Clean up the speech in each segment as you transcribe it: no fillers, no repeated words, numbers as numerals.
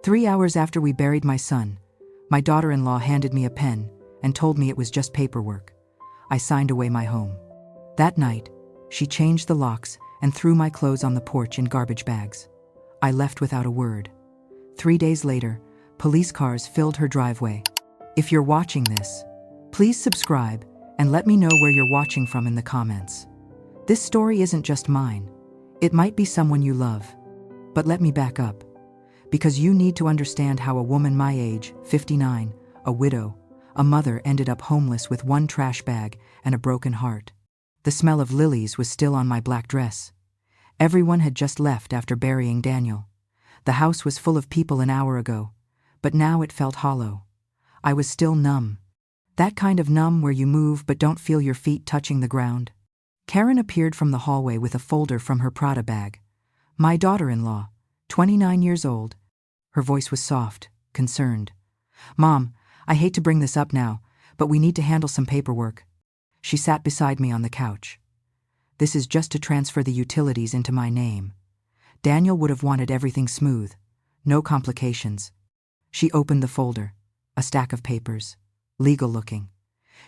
3 hours after we buried my son, my daughter-in-law handed me a pen and told me it was just paperwork. I signed away my home. That night, she changed the locks and threw my clothes on the porch in garbage bags. I left without a word. 3 days later, police cars filled her driveway. If you're watching this, please subscribe and let me know where you're watching from in the comments. This story isn't just mine. It might be someone you love. But let me back up. Because you need to understand how a woman my age, 59, a widow, a mother, ended up homeless with one trash bag and a broken heart. The smell of lilies was still on my black dress. Everyone had just left after burying Daniel. The house was full of people an hour ago, but now it felt hollow. I was still numb. That kind of numb where you move but don't feel your feet touching the ground. Karen appeared from the hallway with a folder from her Prada bag. My daughter-in-law, 29 years old. Her voice was soft, concerned. "Mom, I hate to bring this up now, but we need to handle some paperwork." She sat beside me on the couch. "This is just to transfer the utilities into my name. Daniel would have wanted everything smooth, no complications." She opened the folder, a stack of papers, legal looking.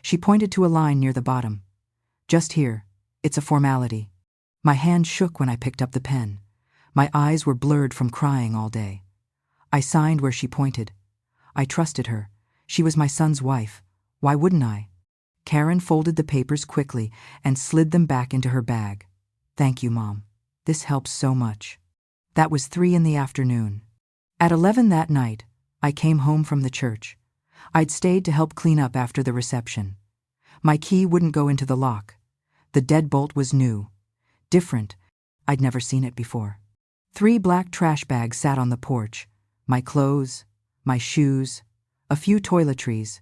She pointed to a line near the bottom. "Just here, it's a formality." My hand shook when I picked up the pen. My eyes were blurred from crying all day. I signed where she pointed. I trusted her. She was my son's wife. Why wouldn't I? Karen folded the papers quickly and slid them back into her bag. "Thank you, Mom. This helps so much." That was 3 in the afternoon. At 11 that night, I came home from the church. I'd stayed to help clean up after the reception. My key wouldn't go into the lock. The deadbolt was new. Different. I'd never seen it before. 3 black trash bags sat on the porch. My clothes, my shoes, a few toiletries.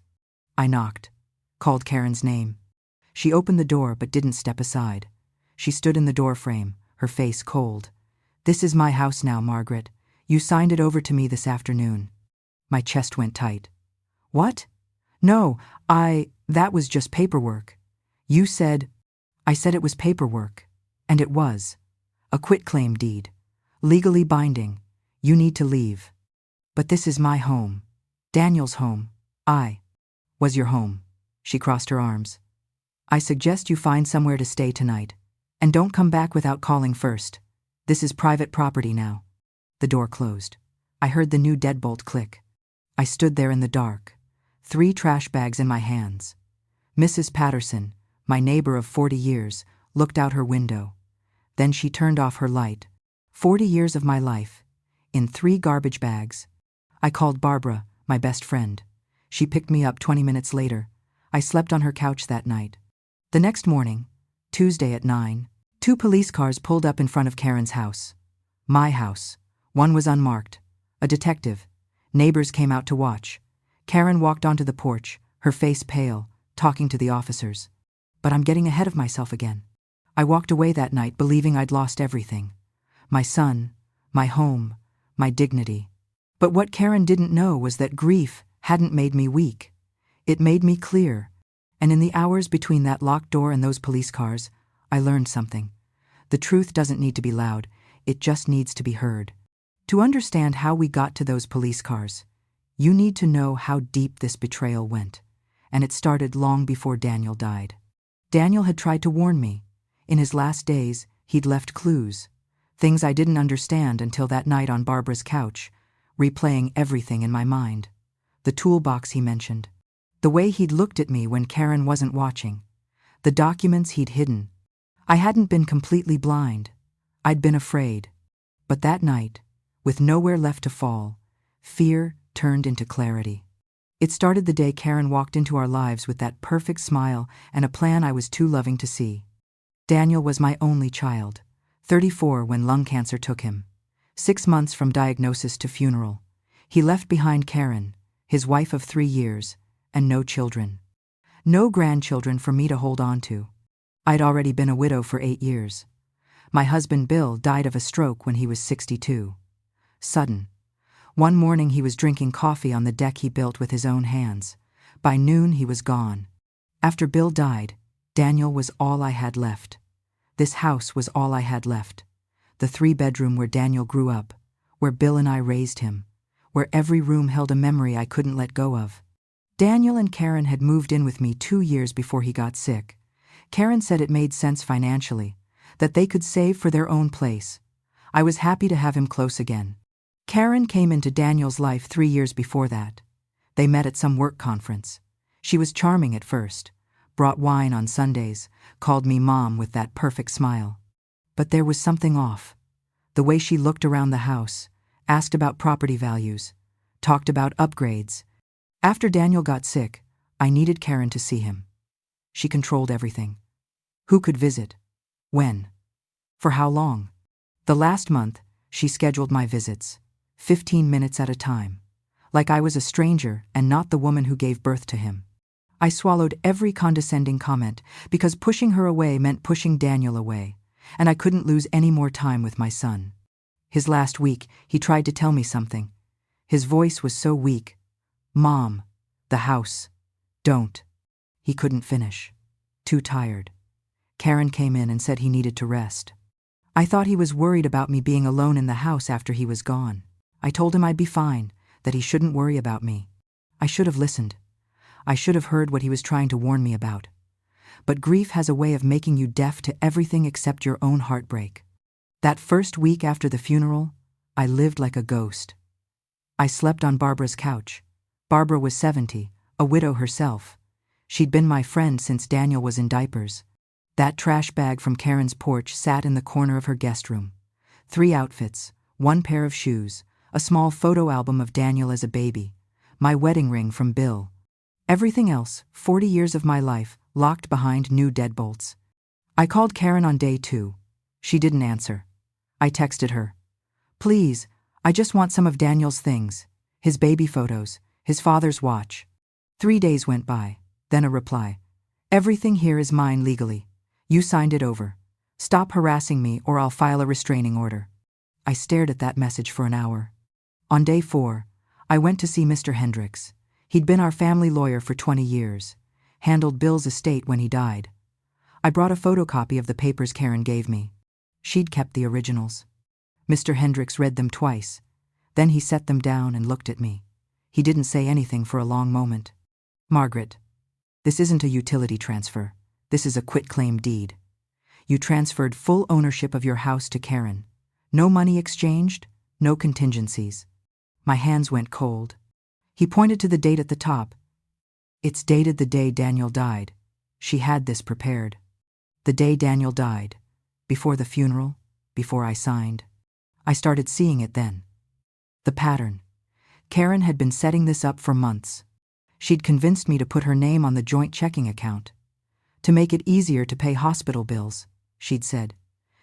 I knocked, called Karen's name. She opened the door but didn't step aside. She stood in the doorframe, her face cold. "This is my house now, Margaret. You signed it over to me this afternoon." My chest went tight. "What? No, that was just paperwork. You said—" I said it was paperwork. And it was. A quitclaim deed. Legally binding. You need to leave. But this is my home. Daniel's home. I was your home. She crossed her arms. "I suggest you find somewhere to stay tonight. And don't come back without calling first. This is private property now." The door closed. I heard the new deadbolt click. I stood there in the dark, 3 trash bags in my hands. Mrs. Patterson, my neighbor of 40 years, looked out her window. Then she turned off her light. 40 years of my life, in 3 garbage bags. I called Barbara, my best friend. She picked me up 20 minutes later. I slept on her couch that night. The next morning, Tuesday at 9, 2 police cars pulled up in front of Karen's house. My house. One was unmarked. A detective. Neighbors came out to watch. Karen walked onto the porch, her face pale, talking to the officers. But I'm getting ahead of myself again. I walked away that night believing I'd lost everything. My son, my home, my dignity. But what Karen didn't know was that grief hadn't made me weak. It made me clear. And in the hours between that locked door and those police cars, I learned something. The truth doesn't need to be loud, it just needs to be heard. To understand how we got to those police cars, you need to know how deep this betrayal went. And it started long before Daniel died. Daniel had tried to warn me. In his last days, he'd left clues. Things I didn't understand until that night on Barbara's couch, replaying everything in my mind. The toolbox he mentioned. The way he'd looked at me when Karen wasn't watching. The documents he'd hidden. I hadn't been completely blind. I'd been afraid. But that night, with nowhere left to fall, fear turned into clarity. It started the day Karen walked into our lives with that perfect smile and a plan I was too loving to see. Daniel was my only child, 34 when lung cancer took him. 6 months from diagnosis to funeral. He left behind Karen, his wife of 3 years, and no children. No grandchildren for me to hold on to. I'd already been a widow for 8 years. My husband Bill died of a stroke when he was 62. Sudden. One morning he was drinking coffee on the deck he built with his own hands. By noon he was gone. After Bill died, Daniel was all I had left. This house was all I had left. The 3-bedroom where Daniel grew up, where Bill and I raised him, where every room held a memory I couldn't let go of. Daniel and Karen had moved in with me 2 years before he got sick. Karen said it made sense financially, that they could save for their own place. I was happy to have him close again. Karen came into Daniel's life 3 years before that. They met at some work conference. She was charming at first, brought wine on Sundays, called me Mom with that perfect smile. But there was something off. The way she looked around the house, asked about property values, talked about upgrades. After Daniel got sick, I needed Karen to see him. She controlled everything. Who could visit? When? For how long? The last month, she scheduled my visits, 15 minutes at a time, like I was a stranger and not the woman who gave birth to him. I swallowed every condescending comment because pushing her away meant pushing Daniel away, and I couldn't lose any more time with my son. His last week, he tried to tell me something. His voice was so weak. Mom, the house. Don't. He couldn't finish. Too tired. Karen came in and said he needed to rest. I thought he was worried about me being alone in the house after he was gone. I told him I'd be fine, that he shouldn't worry about me. I should have listened. I should have heard what he was trying to warn me about. But grief has a way of making you deaf to everything except your own heartbreak. That first week after the funeral, I lived like a ghost. I slept on Barbara's couch. Barbara was 70, a widow herself. She'd been my friend since Daniel was in diapers. That trash bag from Karen's porch sat in the corner of her guest room. 3 outfits, 1 pair of shoes, a small photo album of Daniel as a baby, my wedding ring from Bill. Everything else, 40 years of my life, locked behind new deadbolts. I called Karen on day 2. She didn't answer. I texted her. Please, I just want some of Daniel's things. His baby photos, his father's watch. 3 days went by, then a reply. Everything here is mine legally. You signed it over. Stop harassing me or I'll file a restraining order. I stared at that message for an hour. On day 4, I went to see Mr. Hendricks. He'd been our family lawyer for 20 years, handled Bill's estate when he died. I brought a photocopy of the papers Karen gave me. She'd kept the originals. Mr. Hendricks read them twice. Then he set them down and looked at me. He didn't say anything for a long moment. Margaret, this isn't a utility transfer. This is a quitclaim deed. You transferred full ownership of your house to Karen. No money exchanged, no contingencies. My hands went cold. He pointed to the date at the top. It's dated the day Daniel died. She had this prepared. The day Daniel died. Before the funeral, before I signed. I started seeing it then. The pattern. Karen had been setting this up for months. She'd convinced me to put her name on the joint checking account. To make it easier to pay hospital bills, she'd said.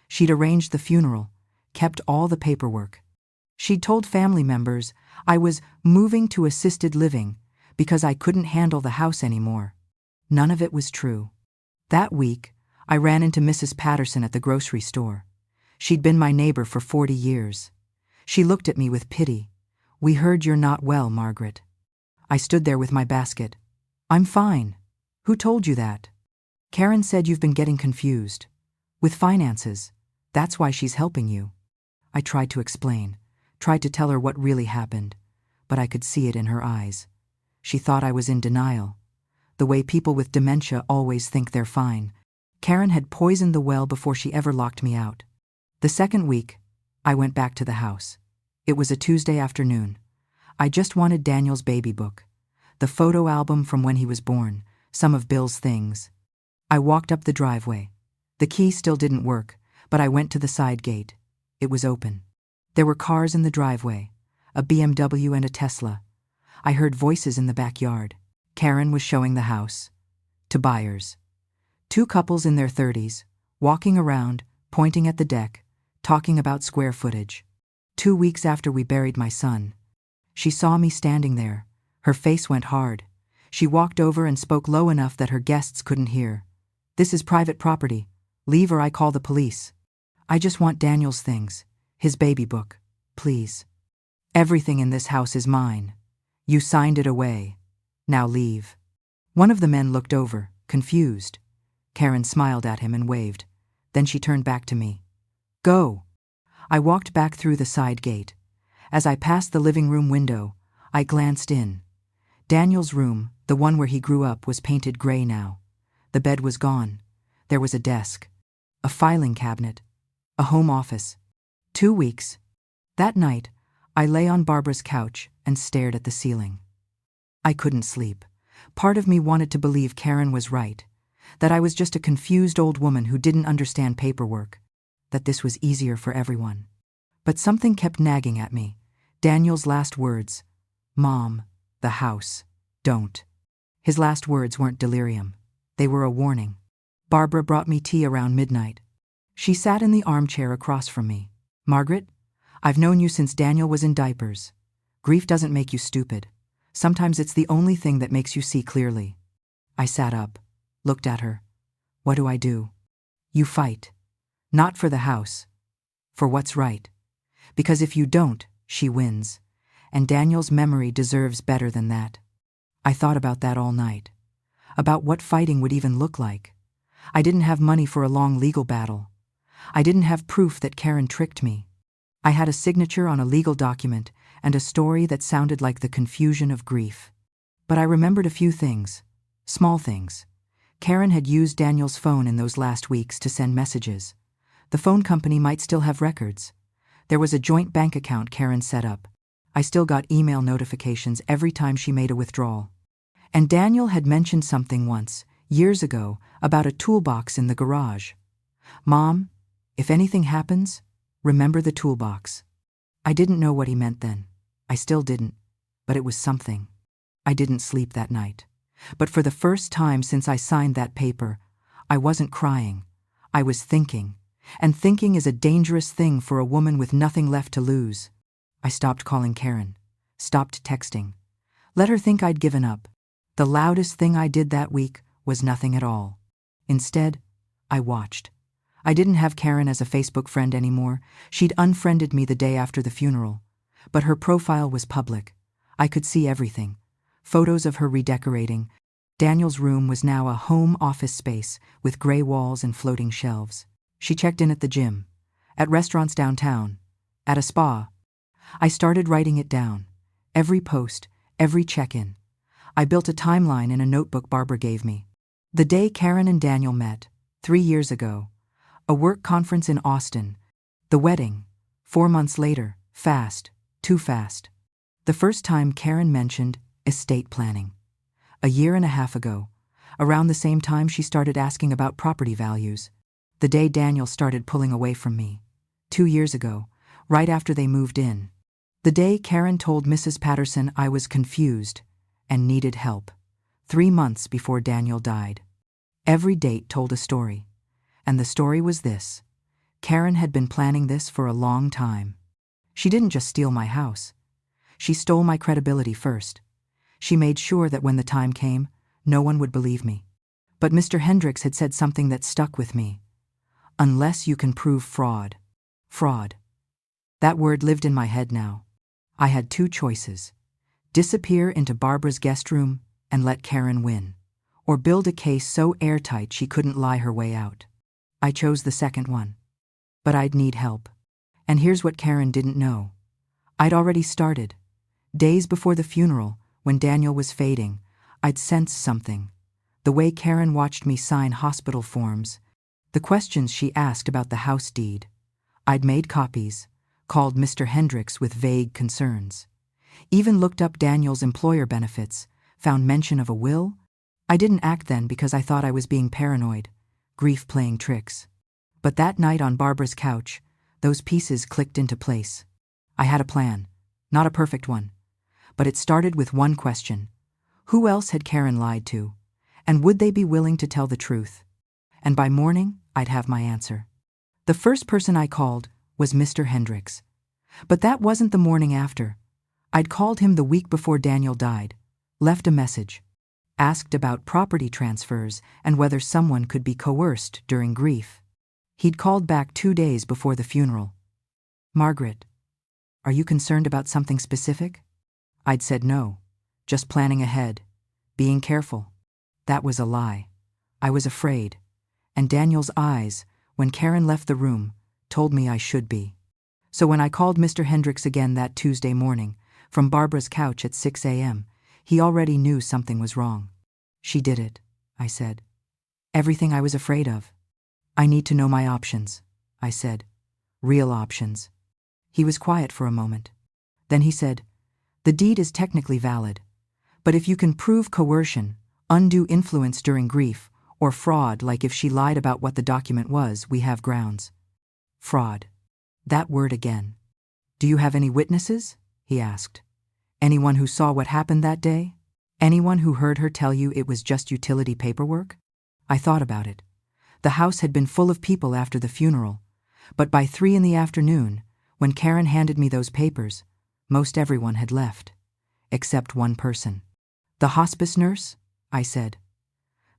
She'd arranged the funeral, kept all the paperwork. She'd told family members I was moving to assisted living because I couldn't handle the house anymore. None of it was true. That week, I ran into Mrs. Patterson at the grocery store. She'd been my neighbor for 40 years. She looked at me with pity. We heard you're not well, Margaret. I stood there with my basket. I'm fine. Who told you that? Karen said you've been getting confused. With finances. That's why she's helping you. I tried to explain, tried to tell her what really happened, but I could see it in her eyes. She thought I was in denial. The way people with dementia always think they're fine. Karen had poisoned the well before she ever locked me out. The second week, I went back to the house. It was a Tuesday afternoon. I just wanted Daniel's baby book, the photo album from when he was born, some of Bill's things. I walked up the driveway. The key still didn't work, but I went to the side gate. It was open. There were cars in the driveway, a BMW and a Tesla. I heard voices in the backyard. Karen was showing the house to buyers. 2 couples in their 30s, walking around, pointing at the deck, talking about square footage. 2 weeks after we buried my son. She saw me standing there. Her face went hard. She walked over and spoke low enough that her guests couldn't hear. This is private property. Leave or I call the police. I just want Daniel's things. His baby book. Please. Everything in this house is mine. You signed it away. Now leave. One of the men looked over, confused. Karen smiled at him and waved. Then she turned back to me. Go. I walked back through the side gate. As I passed the living room window, I glanced in. Daniel's room, the one where he grew up, was painted gray now. The bed was gone. There was a desk, a filing cabinet, a home office. 2 weeks. That night, I lay on Barbara's couch and stared at the ceiling. I couldn't sleep. Part of me wanted to believe Karen was right, that I was just a confused old woman who didn't understand paperwork, that this was easier for everyone. But something kept nagging at me. Daniel's last words, "Mom, the house, don't." His last words weren't delirium. They were a warning. Barbara brought me tea around midnight. She sat in the armchair across from me. "Margaret, I've known you since Daniel was in diapers. Grief doesn't make you stupid. Sometimes it's the only thing that makes you see clearly." I sat up, looked at her. "What do I do?" "You fight. Not for the house. For what's right. Because if you don't, she wins. And Daniel's memory deserves better than that." I thought about that all night. About what fighting would even look like. I didn't have money for a long legal battle. I didn't have proof that Karen tricked me. I had a signature on a legal document and a story that sounded like the confusion of grief. But I remembered a few things. Small things. Karen had used Daniel's phone in those last weeks to send messages. The phone company might still have records. There was a joint bank account Karen set up. I still got email notifications every time she made a withdrawal. And Daniel had mentioned something once, years ago, about a toolbox in the garage. "Mom, if anything happens, remember the toolbox." I didn't know what he meant then. I still didn't. But it was something. I didn't sleep that night. But for the first time since I signed that paper, I wasn't crying. I was thinking. And thinking is a dangerous thing for a woman with nothing left to lose. I stopped calling Karen. Stopped texting. Let her think I'd given up. The loudest thing I did that week was nothing at all. Instead, I watched. I didn't have Karen as a Facebook friend anymore. She'd unfriended me the day after the funeral. But her profile was public. I could see everything. Photos of her redecorating. Daniel's room was now a home office space with gray walls and floating shelves. She checked in at the gym, at restaurants downtown, at a spa. I started writing it down. Every post, every check-in. I built a timeline in a notebook Barbara gave me. The day Karen and Daniel met, 3 years ago. A work conference in Austin. The wedding, 4 months later, fast, too fast. The first time Karen mentioned estate planning. A year and a half ago. Around the same time she started asking about property values. The day Daniel started pulling away from me. 2 years ago, right after they moved in. The day Karen told Mrs. Patterson I was confused and needed help. 3 months before Daniel died. Every date told a story. And the story was this. Karen had been planning this for a long time. She didn't just steal my house. She stole my credibility first. She made sure that when the time came, no one would believe me. But Mr. Hendricks had said something that stuck with me. Unless you can prove fraud. Fraud. That word lived in my head now. I had 2 choices. Disappear into Barbara's guest room and let Karen win. Or build a case so airtight she couldn't lie her way out. I chose the second one. But I'd need help. And here's what Karen didn't know. I'd already started. Days before the funeral, when Daniel was fading, I'd sensed something. The way Karen watched me sign hospital forms. The questions she asked about the house deed. I'd made copies, called Mr. Hendricks with vague concerns. Even looked up Daniel's employer benefits, found mention of a will. I didn't act then because I thought I was being paranoid, grief playing tricks. But that night on Barbara's couch, those pieces clicked into place. I had a plan, not a perfect one. But it started with one question. Who else had Karen lied to? And would they be willing to tell the truth? And by morning, I'd have my answer. The first person I called was Mr. Hendricks. But that wasn't the morning after. I'd called him the week before Daniel died, left a message, asked about property transfers and whether someone could be coerced during grief. He'd called back 2 days before the funeral. "Margaret, are you concerned about something specific?" I'd said no, just planning ahead, being careful. That was a lie. I was afraid. And Daniel's eyes, when Karen left the room, told me I should be. So when I called Mr. Hendricks again that Tuesday morning, from Barbara's couch at 6 a.m., he already knew something was wrong. She did it, I said. Everything I was afraid of. I need to know my options, I said. Real options. He was quiet for a moment. Then he said, the deed is technically valid, but if you can prove coercion, undue influence during grief, or fraud like if she lied about what the document was, we have grounds. Fraud. That word again. Do you have any witnesses? He asked. Anyone who saw what happened that day? Anyone who heard her tell you it was just utility paperwork? I thought about it. The house had been full of people after the funeral, but by 3 p.m, when Karen handed me those papers, most everyone had left. Except one person. The hospice nurse? I said.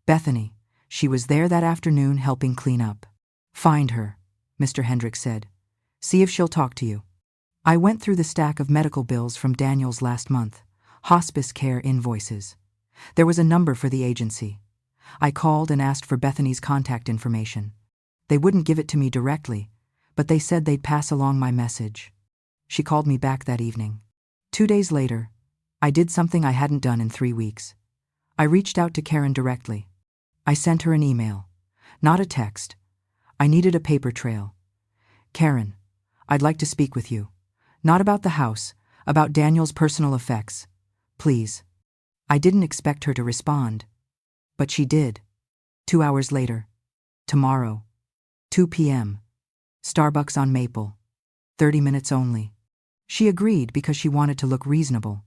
Bethany. She was there that afternoon helping clean up. Find her, Mr. Hendricks said. See if she'll talk to you. I went through the stack of medical bills from Daniel's last month, hospice care invoices. There was a number for the agency. I called and asked for Bethany's contact information. They wouldn't give it to me directly, but they said they'd pass along my message. She called me back that evening. 2 days later, I did something I hadn't done in 3 weeks. I reached out to Karen directly. I sent her an email, not a text. I needed a paper trail. Karen, I'd like to speak with you. Not about the house, about Daniel's personal effects. Please. I didn't expect her to respond. But she did. 2 hours later. Tomorrow. 2 p.m. Starbucks on Maple. 30 minutes only. She agreed because she wanted to look reasonable.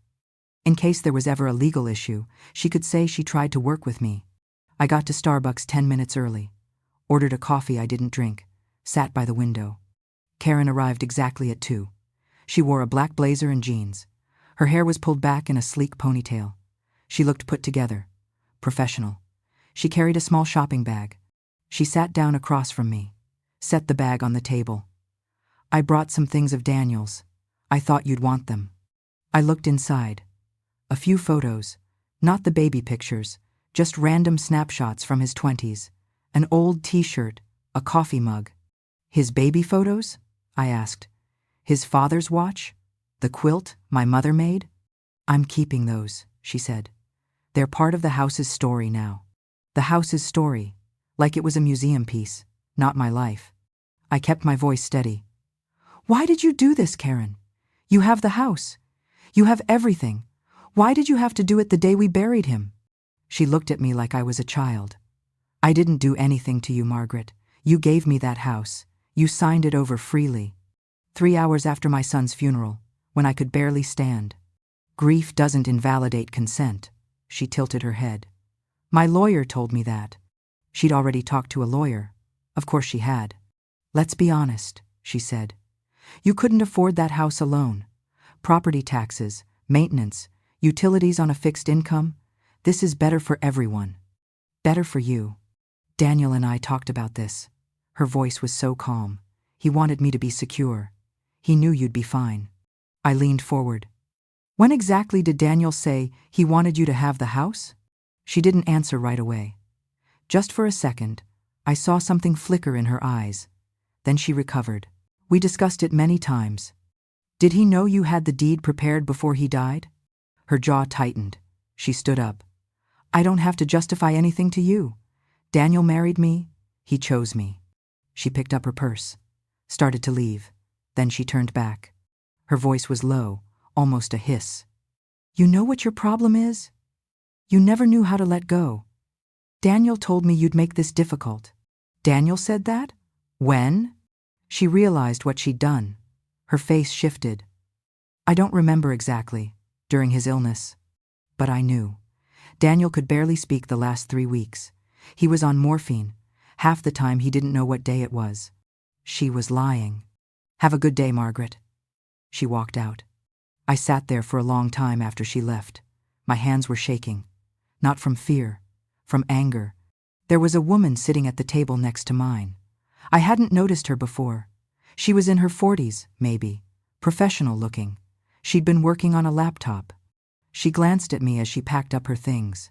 In case there was ever a legal issue, she could say she tried to work with me. I got to Starbucks 10 minutes early. Ordered a coffee I didn't drink. Sat by the window. Karen arrived exactly at 2. She wore a black blazer and jeans. Her hair was pulled back in a sleek ponytail. She looked put together. Professional. She carried a small shopping bag. She sat down across from me. Set the bag on the table. I brought some things of Daniel's. I thought you'd want them. I looked inside. A few photos. Not the baby pictures. Just random snapshots from his 20s. An old t-shirt. A coffee mug. His baby photos? I asked. His father's watch? The quilt my mother made? I'm keeping those, she said. They're part of the house's story now. The house's story. Like it was a museum piece, not my life. I kept my voice steady. Why did you do this, Karen? You have the house. You have everything. Why did you have to do it the day we buried him? She looked at me like I was a child. I didn't do anything to you, Margaret. You gave me that house. You signed it over freely. 3 hours after my son's funeral, when I could barely stand. Grief doesn't invalidate consent. She tilted her head. My lawyer told me that. She'd already talked to a lawyer. Of course she had. Let's be honest, she said. You couldn't afford that house alone. Property taxes, maintenance, utilities on a fixed income. This is better for everyone. Better for you. Daniel and I talked about this. Her voice was so calm. He wanted me to be secure. He knew you'd be fine. I leaned forward. When exactly did Daniel say he wanted you to have the house? She didn't answer right away. Just for a second, I saw something flicker in her eyes. Then she recovered. We discussed it many times. Did he know you had the deed prepared before he died? Her jaw tightened. She stood up. I don't have to justify anything to you. Daniel married me. He chose me. She picked up her purse. Started to leave. Then she turned back. Her voice was low, almost a hiss. You know what your problem is? You never knew how to let go. Daniel told me you'd make this difficult. Daniel said that? When? She realized what she'd done. Her face shifted. I don't remember exactly, during his illness. But I knew. Daniel could barely speak the last 3 weeks. He was on morphine. Half the time he didn't know what day it was. She was lying. Have a good day, Margaret. She walked out. I sat there for a long time after she left. My hands were shaking. Not from fear, from anger. There was a woman sitting at the table next to mine. I hadn't noticed her before. She was in her 40s, maybe, professional looking. She'd been working on a laptop. She glanced at me as she packed up her things.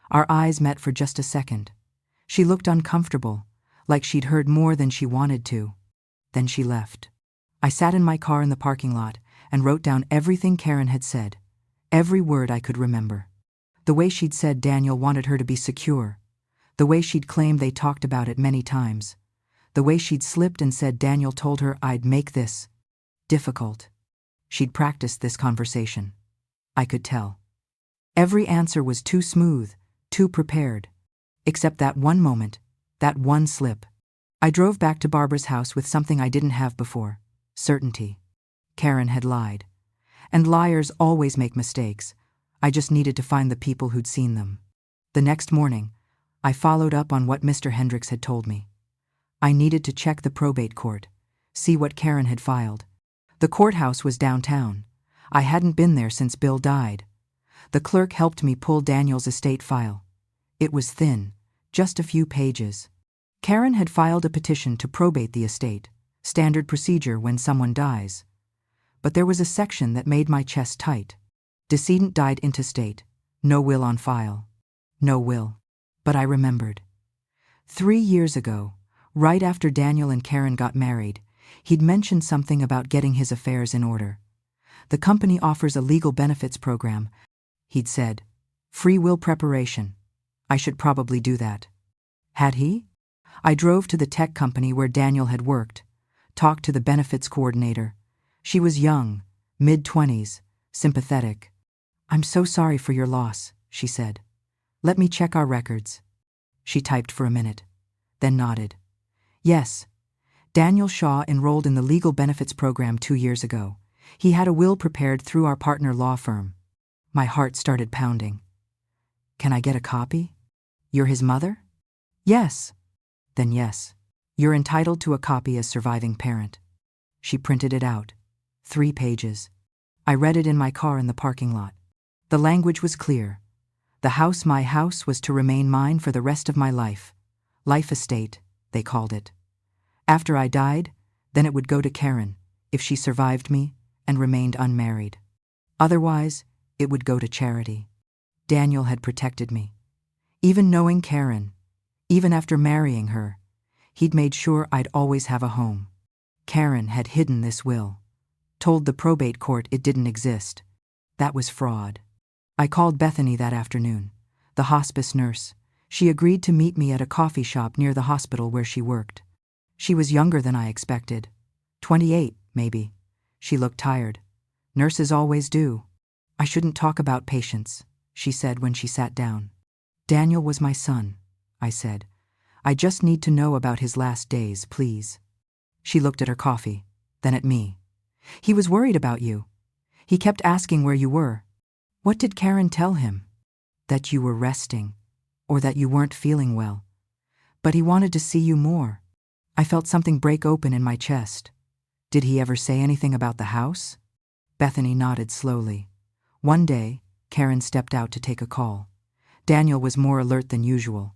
Our eyes met for just a second. She looked uncomfortable, like she'd heard more than she wanted to. Then she left. I sat in my car in the parking lot and wrote down everything Karen had said, every word I could remember. The way she'd said Daniel wanted her to be secure, the way she'd claimed they talked about it many times, the way she'd slipped and said Daniel told her I'd make this difficult. She'd practiced this conversation. I could tell. Every answer was too smooth, too prepared. Except that one moment, that one slip. I drove back to Barbara's house with something I didn't have before: certainty. Karen had lied. And liars always make mistakes. I just needed to find the people who'd seen them. The next morning, I followed up on what Mr. Hendricks had told me. I needed to check the probate court, see what Karen had filed. The courthouse was downtown. I hadn't been there since Bill died. The clerk helped me pull Daniel's estate file. It was thin, just a few pages. Karen had filed a petition to probate the estate, standard procedure when someone dies. But there was a section that made my chest tight. Decedent died intestate, no will on file. No will. But I remembered. 3 years ago, right after Daniel and Karen got married, he'd mentioned something about getting his affairs in order. The company offers a legal benefits program. He'd said, free will preparation. I should probably do that. Had he? I drove to the tech company where Daniel had worked, talked to the benefits coordinator. She was young, mid-20s, sympathetic. I'm so sorry for your loss, she said. Let me check our records. She typed for a minute, then nodded. Yes. Daniel Shaw enrolled in the legal benefits program 2 years ago. He had a will prepared through our partner law firm. My heart started pounding. Can I get a copy? You're his mother? Yes. Then yes. You're entitled to a copy as surviving parent. She printed it out. 3 pages. I read it in my car in the parking lot. The language was clear. The house, my house, was to remain mine for the rest of my life. Life estate, they called it. After I died, then it would go to Karen, if she survived me and remained unmarried. Otherwise, it would go to charity. Daniel had protected me. Even knowing Karen, even after marrying her, he'd made sure I'd always have a home. Karen had hidden this will, told the probate court it didn't exist. That was fraud. I called Bethany that afternoon, the hospice nurse. She agreed to meet me at a coffee shop near the hospital where she worked. She was younger than I expected. 28, maybe. She looked tired. Nurses always do. I shouldn't talk about patients, she said when she sat down. Daniel was my son, I said. I just need to know about his last days, please. She looked at her coffee, then at me. He was worried about you. He kept asking where you were. What did Karen tell him? That you were resting, or that you weren't feeling well. But he wanted to see you more. I felt something break open in my chest. Did he ever say anything about the house? Bethany nodded slowly. One day, Karen stepped out to take a call. Daniel was more alert than usual.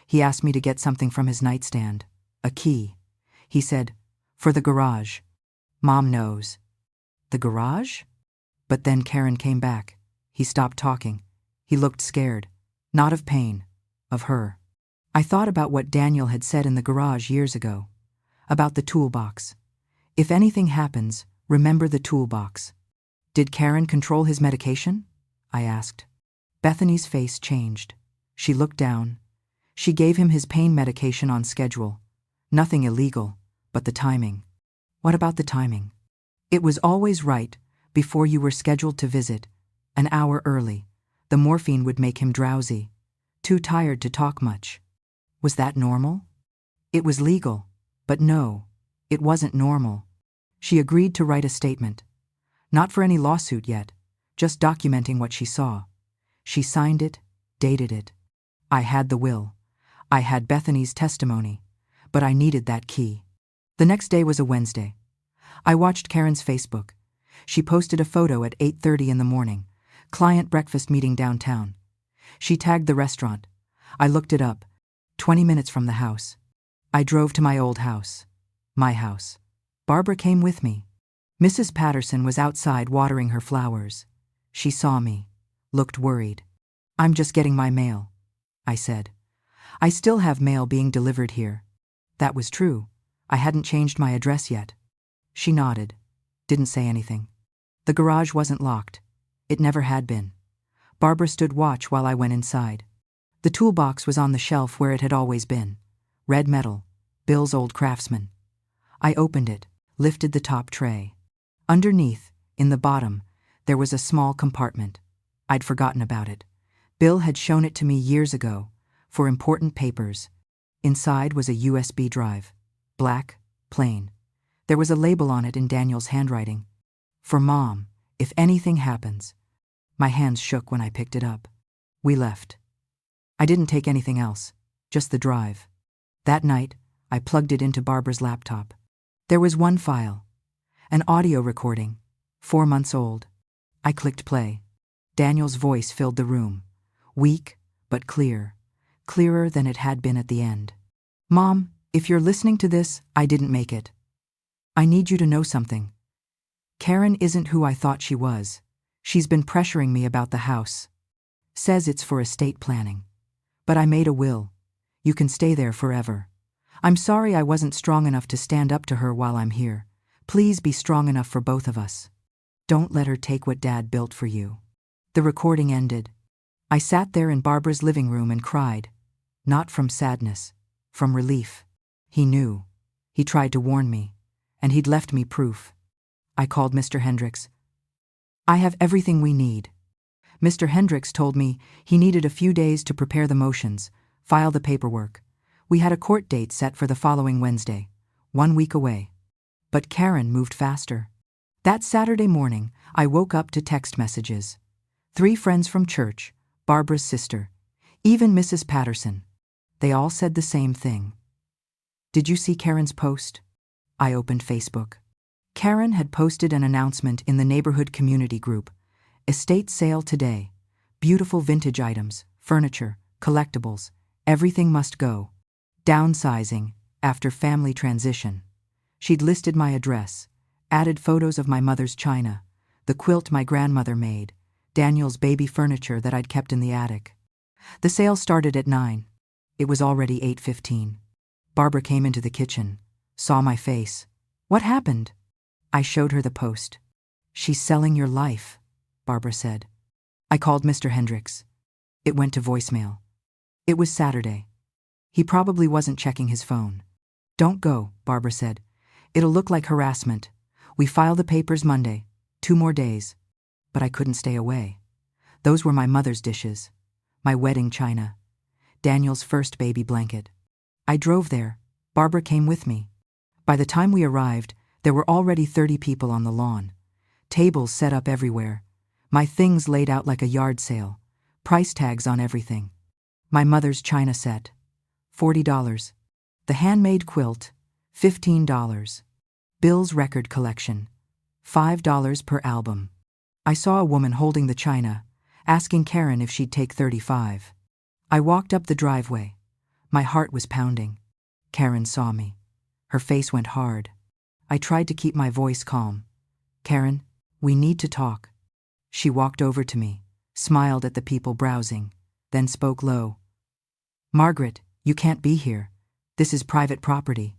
He asked me to get something from his nightstand. A key. He said, for the garage. Mom knows. The garage? But then Karen came back. He stopped talking. He looked scared. Not of pain. Of her. I thought about what Daniel had said in the garage years ago. About the toolbox. If anything happens, remember the toolbox. Did Karen control his medication? I asked. Bethany's face changed. She looked down. She gave him his pain medication on schedule. Nothing illegal, but the timing. What about the timing? It was always right, before you were scheduled to visit. An hour early. The morphine would make him drowsy. Too tired to talk much. Was that normal? It was legal, but no, it wasn't normal. She agreed to write a statement. Not for any lawsuit yet, just documenting what she saw. She signed it, dated it. I had the will. I had Bethany's testimony, but I needed that key. The next day was a Wednesday. I watched Karen's Facebook. She posted a photo at 8:30 in the morning. Client breakfast meeting downtown. She tagged the restaurant. I looked it up. 20 minutes from the house. I drove to my old house. My house. Barbara came with me. Mrs. Patterson was outside watering her flowers. She saw me. Looked worried. I'm just getting my mail, I said. I still have mail being delivered here. That was true. I hadn't changed my address yet. She nodded. Didn't say anything. The garage wasn't locked. It never had been. Barbara stood watch while I went inside. The toolbox was on the shelf where it had always been. Red metal. Bill's old Craftsman. I opened it, lifted the top tray. Underneath, in the bottom, there was a small compartment. I'd forgotten about it. Bill had shown it to me years ago, for important papers. Inside was a USB drive. Black, plain. There was a label on it in Daniel's handwriting. For Mom, if anything happens. My hands shook when I picked it up. We left. I didn't take anything else, just the drive. That night, I plugged it into Barbara's laptop. There was one file. An audio recording, 4 months old. I clicked play. Daniel's voice filled the room. Weak, but clear. Clearer than it had been at the end. Mom, if you're listening to this, I didn't make it. I need you to know something. Karen isn't who I thought she was. She's been pressuring me about the house. Says it's for estate planning. But I made a will. You can stay there forever. I'm sorry I wasn't strong enough to stand up to her while I'm here. Please be strong enough for both of us. Don't let her take what Dad built for you. The recording ended. I sat there in Barbara's living room and cried. Not from sadness, from relief. He knew. He tried to warn me. And he'd left me proof. I called Mr. Hendricks. I have everything we need. Mr. Hendricks told me he needed a few days to prepare the motions, file the paperwork. We had a court date set for the following Wednesday, 1 week away. But Karen moved faster. That Saturday morning, I woke up to text messages. 3 friends from church, Barbara's sister, even Mrs. Patterson. They all said the same thing. Did you see Karen's post? I opened Facebook. Karen had posted an announcement in the neighborhood community group. Estate sale today. Beautiful vintage items, furniture, collectibles. Everything must go. Downsizing, after family transition. She'd listed my address, added photos of my mother's china, the quilt my grandmother made, Daniel's baby furniture that I'd kept in the attic. The sale started at 9. It was already 8:15. Barbara came into the kitchen, saw my face. What happened? I showed her the post. She's selling your life, Barbara said. I called Mr. Hendricks. It went to voicemail. It was Saturday. He probably wasn't checking his phone. Don't go, Barbara said. It'll look like harassment. We file the papers Monday. 2 more days. But I couldn't stay away. Those were my mother's dishes. My wedding china. Daniel's first baby blanket. I drove there. Barbara came with me. By the time we arrived, there were already 30 people on the lawn. Tables set up everywhere. My things laid out like a yard sale. Price tags on everything. My mother's china set. $40. The handmade quilt. $15. Bill's record collection. $5 per album. I saw a woman holding the china, asking Karen if she'd take $35. I walked up the driveway. My heart was pounding. Karen saw me. Her face went hard. I tried to keep my voice calm. Karen, we need to talk. She walked over to me, smiled at the people browsing, then spoke low. Margaret, you can't be here. This is private property.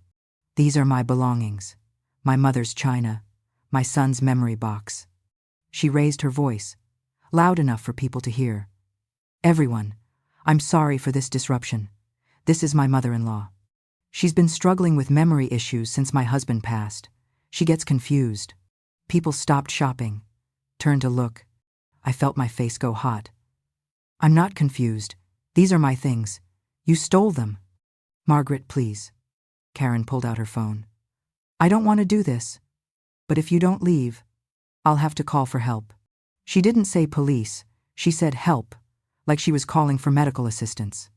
These are my belongings. My mother's china. My son's memory box. She raised her voice, loud enough for people to hear. Everyone, I'm sorry for this disruption. This is my mother-in-law. She's been struggling with memory issues since my husband passed. She gets confused. People stopped shopping, turned to look. I felt my face go hot. I'm not confused. These are my things. You stole them. Margaret, please. Karen pulled out her phone. I don't want to do this. But if you don't leave, I'll have to call for help. She didn't say police. She said help, like she was calling for medical assistance.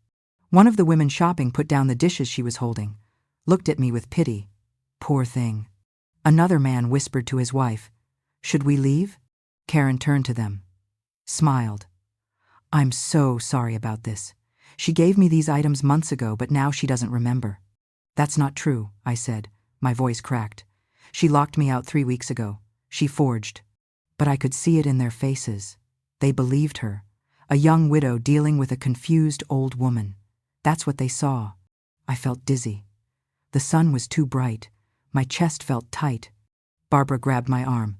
One of the women shopping put down the dishes she was holding, looked at me with pity. Poor thing. Another man whispered to his wife, Should we leave? Karen turned to them, smiled. I'm so sorry about this. She gave me these items months ago, but now she doesn't remember. That's not true, I said, my voice cracked. She locked me out 3 weeks ago. She forged. But I could see it in their faces. They believed her. A young widow dealing with a confused old woman. That's what they saw. I felt dizzy. The sun was too bright. My chest felt tight. Barbara grabbed my arm.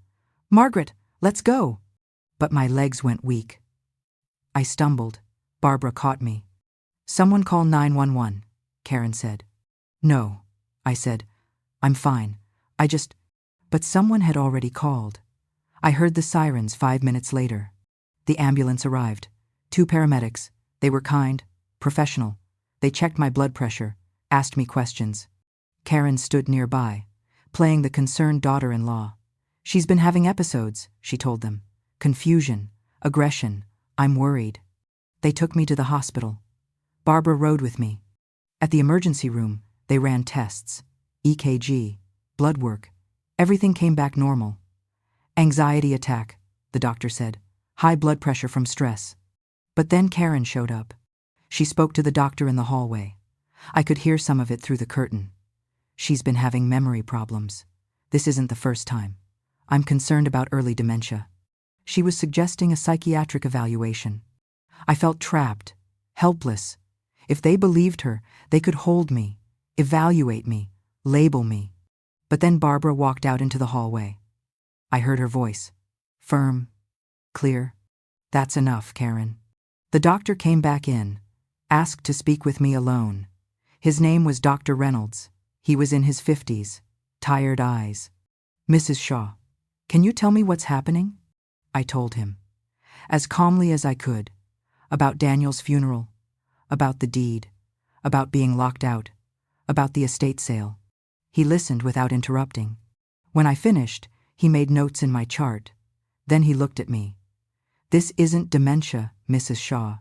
"Margaret, let's go!" But my legs went weak. I stumbled. Barbara caught me. "Someone call 911, Karen said. "No," I said. "I'm fine. But someone had already called. I heard the sirens 5 minutes later. The ambulance arrived. 2 paramedics. They were kind, professional. They checked my blood pressure, asked me questions. Karen stood nearby, playing the concerned daughter-in-law. "She's been having episodes," she told them. "Confusion, aggression. I'm worried." They took me to the hospital. Barbara rode with me. At the emergency room, they ran tests. EKG, blood work. Everything came back normal. "Anxiety attack," the doctor said. "High blood pressure from stress." But then Karen showed up. She spoke to the doctor in the hallway. I could hear some of it through the curtain. "She's been having memory problems. This isn't the first time. I'm concerned about early dementia." She was suggesting a psychiatric evaluation. I felt trapped, helpless. If they believed her, they could hold me, evaluate me, label me. But then Barbara walked out into the hallway. I heard her voice. Firm, clear. "That's enough, Karen." The doctor came back in, asked to speak with me alone. His name was Dr. Reynolds. He was in his 50s, tired eyes. "Mrs. Shaw, can you tell me what's happening?" I told him, as calmly as I could, about Daniel's funeral, about the deed, about being locked out, about the estate sale. He listened without interrupting. When I finished, he made notes in my chart. Then he looked at me. "This isn't dementia, Mrs. Shaw.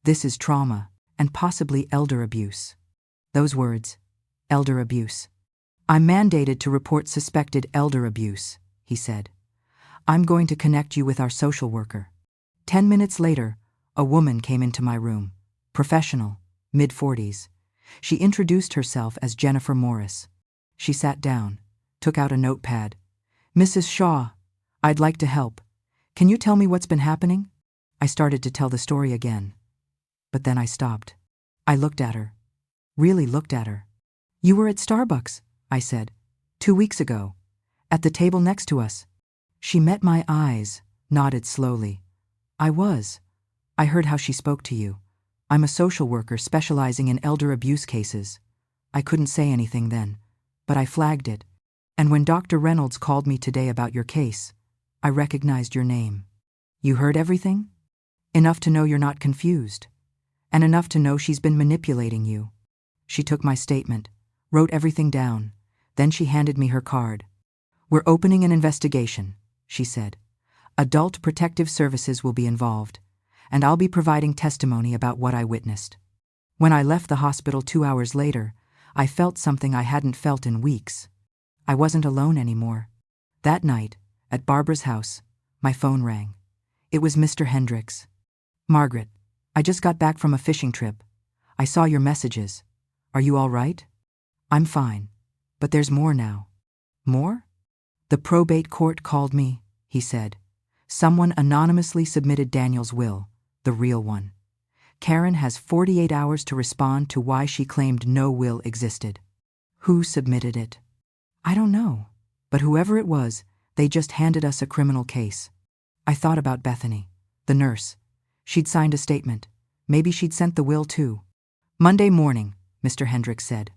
This is trauma, and possibly elder abuse." Those words, elder abuse. "I'm mandated to report suspected elder abuse," he said. "I'm going to connect you with our social worker." 10 minutes later, a woman came into my room, professional, mid-40s. She introduced herself as Jennifer Morris. She sat down, took out a notepad. "Mrs. Shaw, I'd like to help. Can you tell me what's been happening?" I started to tell the story again. But then I stopped. I looked at her. Really looked at her. "You were at Starbucks," I said, 2 weeks ago. "At the table next to us." She met my eyes, nodded slowly. "I was. I heard how she spoke to you. I'm a social worker specializing in elder abuse cases." I couldn't say anything then, but I flagged it. "And when Dr. Reynolds called me today about your case, I recognized your name. You heard everything? Enough to know you're not confused. And enough to know she's been manipulating you." She took my statement, wrote everything down. Then she handed me her card. "We're opening an investigation," she said. "Adult Protective Services will be involved, and I'll be providing testimony about what I witnessed." When I left the hospital 2 hours later, I felt something I hadn't felt in weeks. I wasn't alone anymore. That night, at Barbara's house, my phone rang. It was Mr. Hendricks. "Margaret, I just got back from a fishing trip. I saw your messages. Are you all right?" "I'm fine. But there's more now." "More?" "The probate court called me," he said. "Someone anonymously submitted Daniel's will, the real one. Karen has 48 hours to respond to why she claimed no will existed." "Who submitted it?" "I don't know. But whoever it was, they just handed us a criminal case." I thought about Bethany, the nurse. She'd signed a statement. Maybe she'd sent the will too. "Monday morning," Mr. Hendricks said.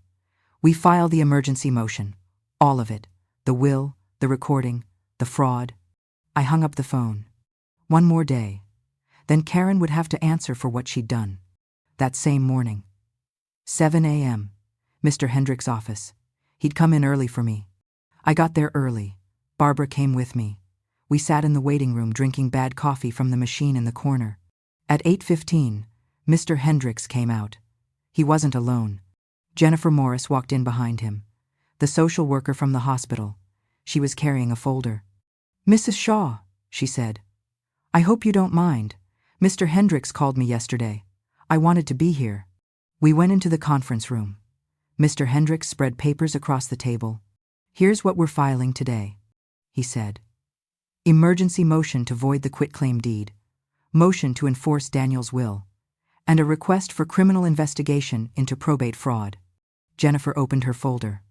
"We file the emergency motion. All of it. The will, the recording, the fraud." I hung up the phone. One more day. Then Karen would have to answer for what she'd done. That same morning. 7 a.m. Mr. Hendricks' office. He'd come in early for me. I got there early. Barbara came with me. We sat in the waiting room drinking bad coffee from the machine in the corner. At 8:15, Mr. Hendricks came out. He wasn't alone. Jennifer Morris walked in behind him, the social worker from the hospital. She was carrying a folder. "Mrs. Shaw," she said. "I hope you don't mind. Mr. Hendricks called me yesterday. I wanted to be here." We went into the conference room. Mr. Hendricks spread papers across the table. "Here's what we're filing today," he said. "Emergency motion to void the quitclaim deed, motion to enforce Daniel's will, and a request for criminal investigation into probate fraud." Jennifer opened her folder.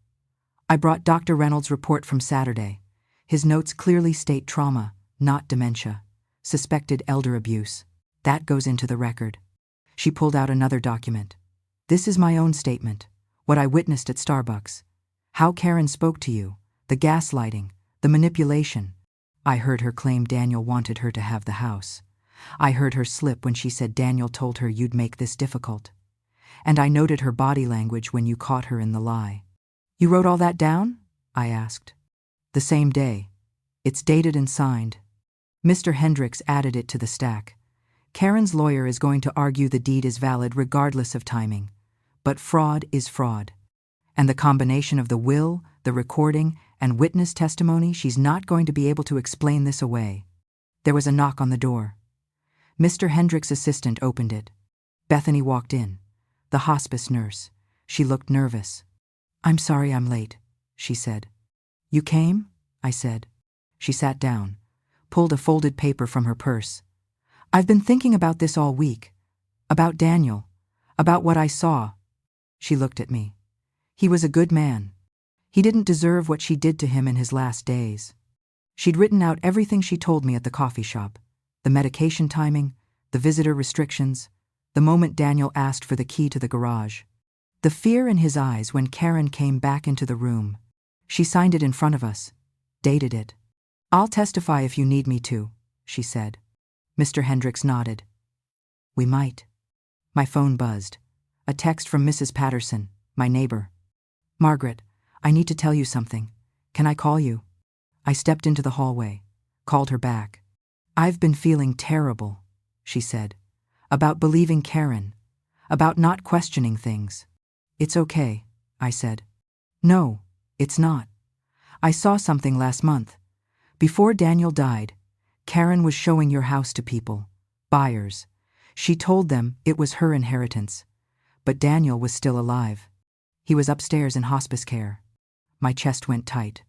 "I brought Dr. Reynolds' report from Saturday. His notes clearly state trauma, not dementia. Suspected elder abuse. That goes into the record. She pulled out another document. This is my own statement. What I witnessed at Starbucks. How Karen spoke to you. The gaslighting. The manipulation. I heard her claim Daniel wanted her to have the house. I heard her slip when she said Daniel told her you'd make this difficult. And I noted her body language when you caught her in the lie. You wrote all that down? I asked. The same day. It's dated and signed. Mr. Hendricks added it to the stack. Karen's lawyer is going to argue the deed is valid regardless of timing. But fraud is fraud. And the combination of the will, the recording, and witness testimony, she's not going to be able to explain this away. There was a knock on the door. Mr. Hendricks' assistant opened it. Bethany walked in. The hospice nurse. She looked nervous. I'm sorry I'm late, she said. You came? I said. She sat down, pulled a folded paper from her purse. I've been thinking about this all week. About Daniel. About what I saw. She looked at me. He was a good man. He didn't deserve what she did to him in his last days. She'd written out everything she told me at the coffee shop. The medication timing, the visitor restrictions, the moment Daniel asked for the key to the garage. The fear in his eyes when Karen came back into the room. She signed it in front of us. Dated it. I'll testify if you need me to, she said. Mr. Hendricks nodded. We might. My phone buzzed. A text from Mrs. Patterson, my neighbor. Margaret, I need to tell you something. Can I call you? I stepped into the hallway, called her back. I've been feeling terrible, she said. About believing Karen. About not questioning things. It's okay, I said. No, it's not. I saw something last month. Before Daniel died, Karen was showing your house to people, buyers. She told them it was her inheritance. But Daniel was still alive. He was upstairs in hospice care. My chest went tight.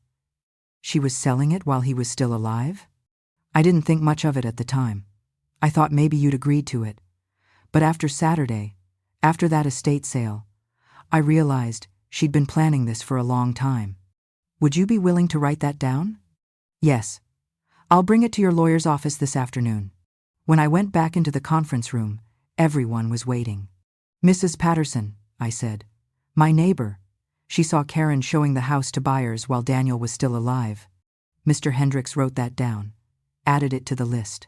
She was selling it while he was still alive? I didn't think much of it at the time. I thought maybe you'd agreed to it. But after Saturday, after that estate sale, I realized she'd been planning this for a long time. Would you be willing to write that down? Yes. I'll bring it to your lawyer's office this afternoon. When I went back into the conference room, everyone was waiting. Mrs. Patterson, I said. My neighbor. She saw Karen showing the house to buyers while Daniel was still alive. Mr. Hendricks wrote that down, added it to the list.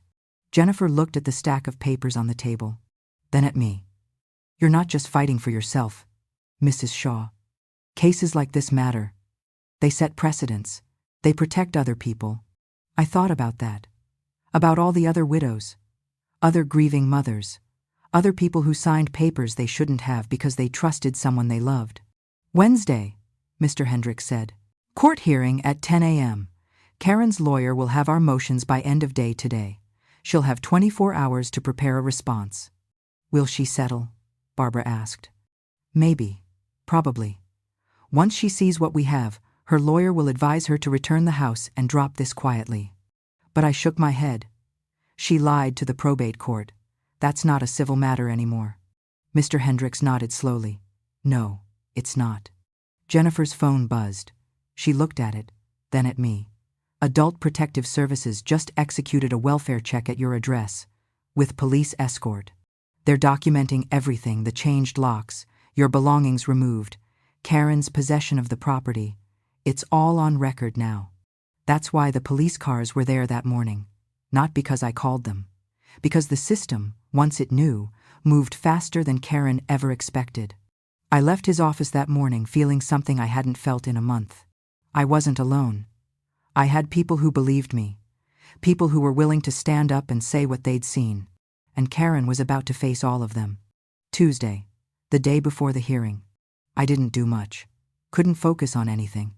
Jennifer looked at the stack of papers on the table, then at me. You're not just fighting for yourself, Mrs. Shaw. Cases like this matter. They set precedents. They protect other people. I thought about that. About all the other widows. Other grieving mothers. Other people who signed papers they shouldn't have because they trusted someone they loved. Wednesday, Mr. Hendricks said. Court hearing at 10 a.m. Karen's lawyer will have our motions by end of day today. She'll have 24 hours to prepare a response. Will she settle? Barbara asked. Maybe. Probably. Once she sees what we have, her lawyer will advise her to return the house and drop this quietly. But I shook my head. She lied to the probate court. That's not a civil matter anymore. Mr. Hendricks nodded slowly. No, it's not. Jennifer's phone buzzed. She looked at it, then at me. Adult Protective Services just executed a welfare check at your address, with police escort. They're documenting everything, the changed locks, your belongings removed, Karen's possession of the property. It's all on record now. That's why the police cars were there that morning. Not because I called them. Because the system, once it knew, moved faster than Karen ever expected. I left his office that morning feeling something I hadn't felt in a month. I wasn't alone. I had people who believed me. People who were willing to stand up and say what they'd seen. And Karen was about to face all of them. Tuesday, the day before the hearing. I didn't do much. Couldn't focus on anything.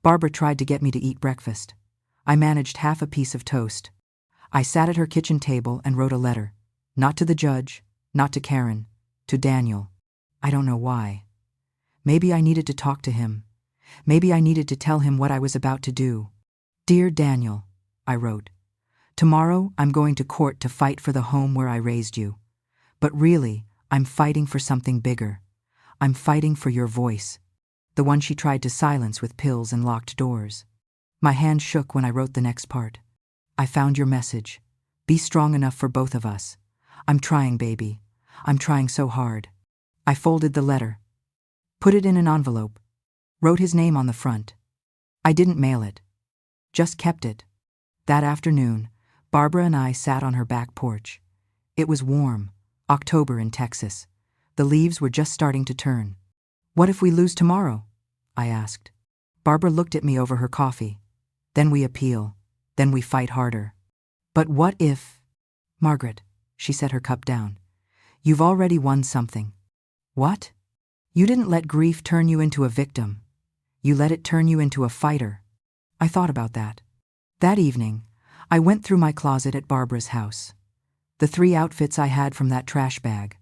Barbara tried to get me to eat breakfast. I managed half a piece of toast. I sat at her kitchen table and wrote a letter. Not to the judge, not to Karen, to Daniel. I don't know why. Maybe I needed to talk to him. Maybe I needed to tell him what I was about to do. Dear Daniel, I wrote. Tomorrow I'm going to court to fight for the home where I raised you. But really, I'm fighting for something bigger. I'm fighting for your voice. The one she tried to silence with pills and locked doors. My hand shook when I wrote the next part. I found your message. Be strong enough for both of us. I'm trying, baby. I'm trying so hard. I folded the letter. Put it in an envelope. Wrote his name on the front. I didn't mail it. Just kept it. That afternoon, Barbara and I sat on her back porch. It was warm, October in Texas. The leaves were just starting to turn. What if we lose tomorrow? I asked. Barbara looked at me over her coffee. Then we appeal. Then we fight harder. But what if… Margaret, she set her cup down. You've already won something. What? You didn't let grief turn you into a victim. You let it turn you into a fighter. I thought about that. That evening, I went through my closet at Barbara's house. The 3 outfits I had from that trash bag.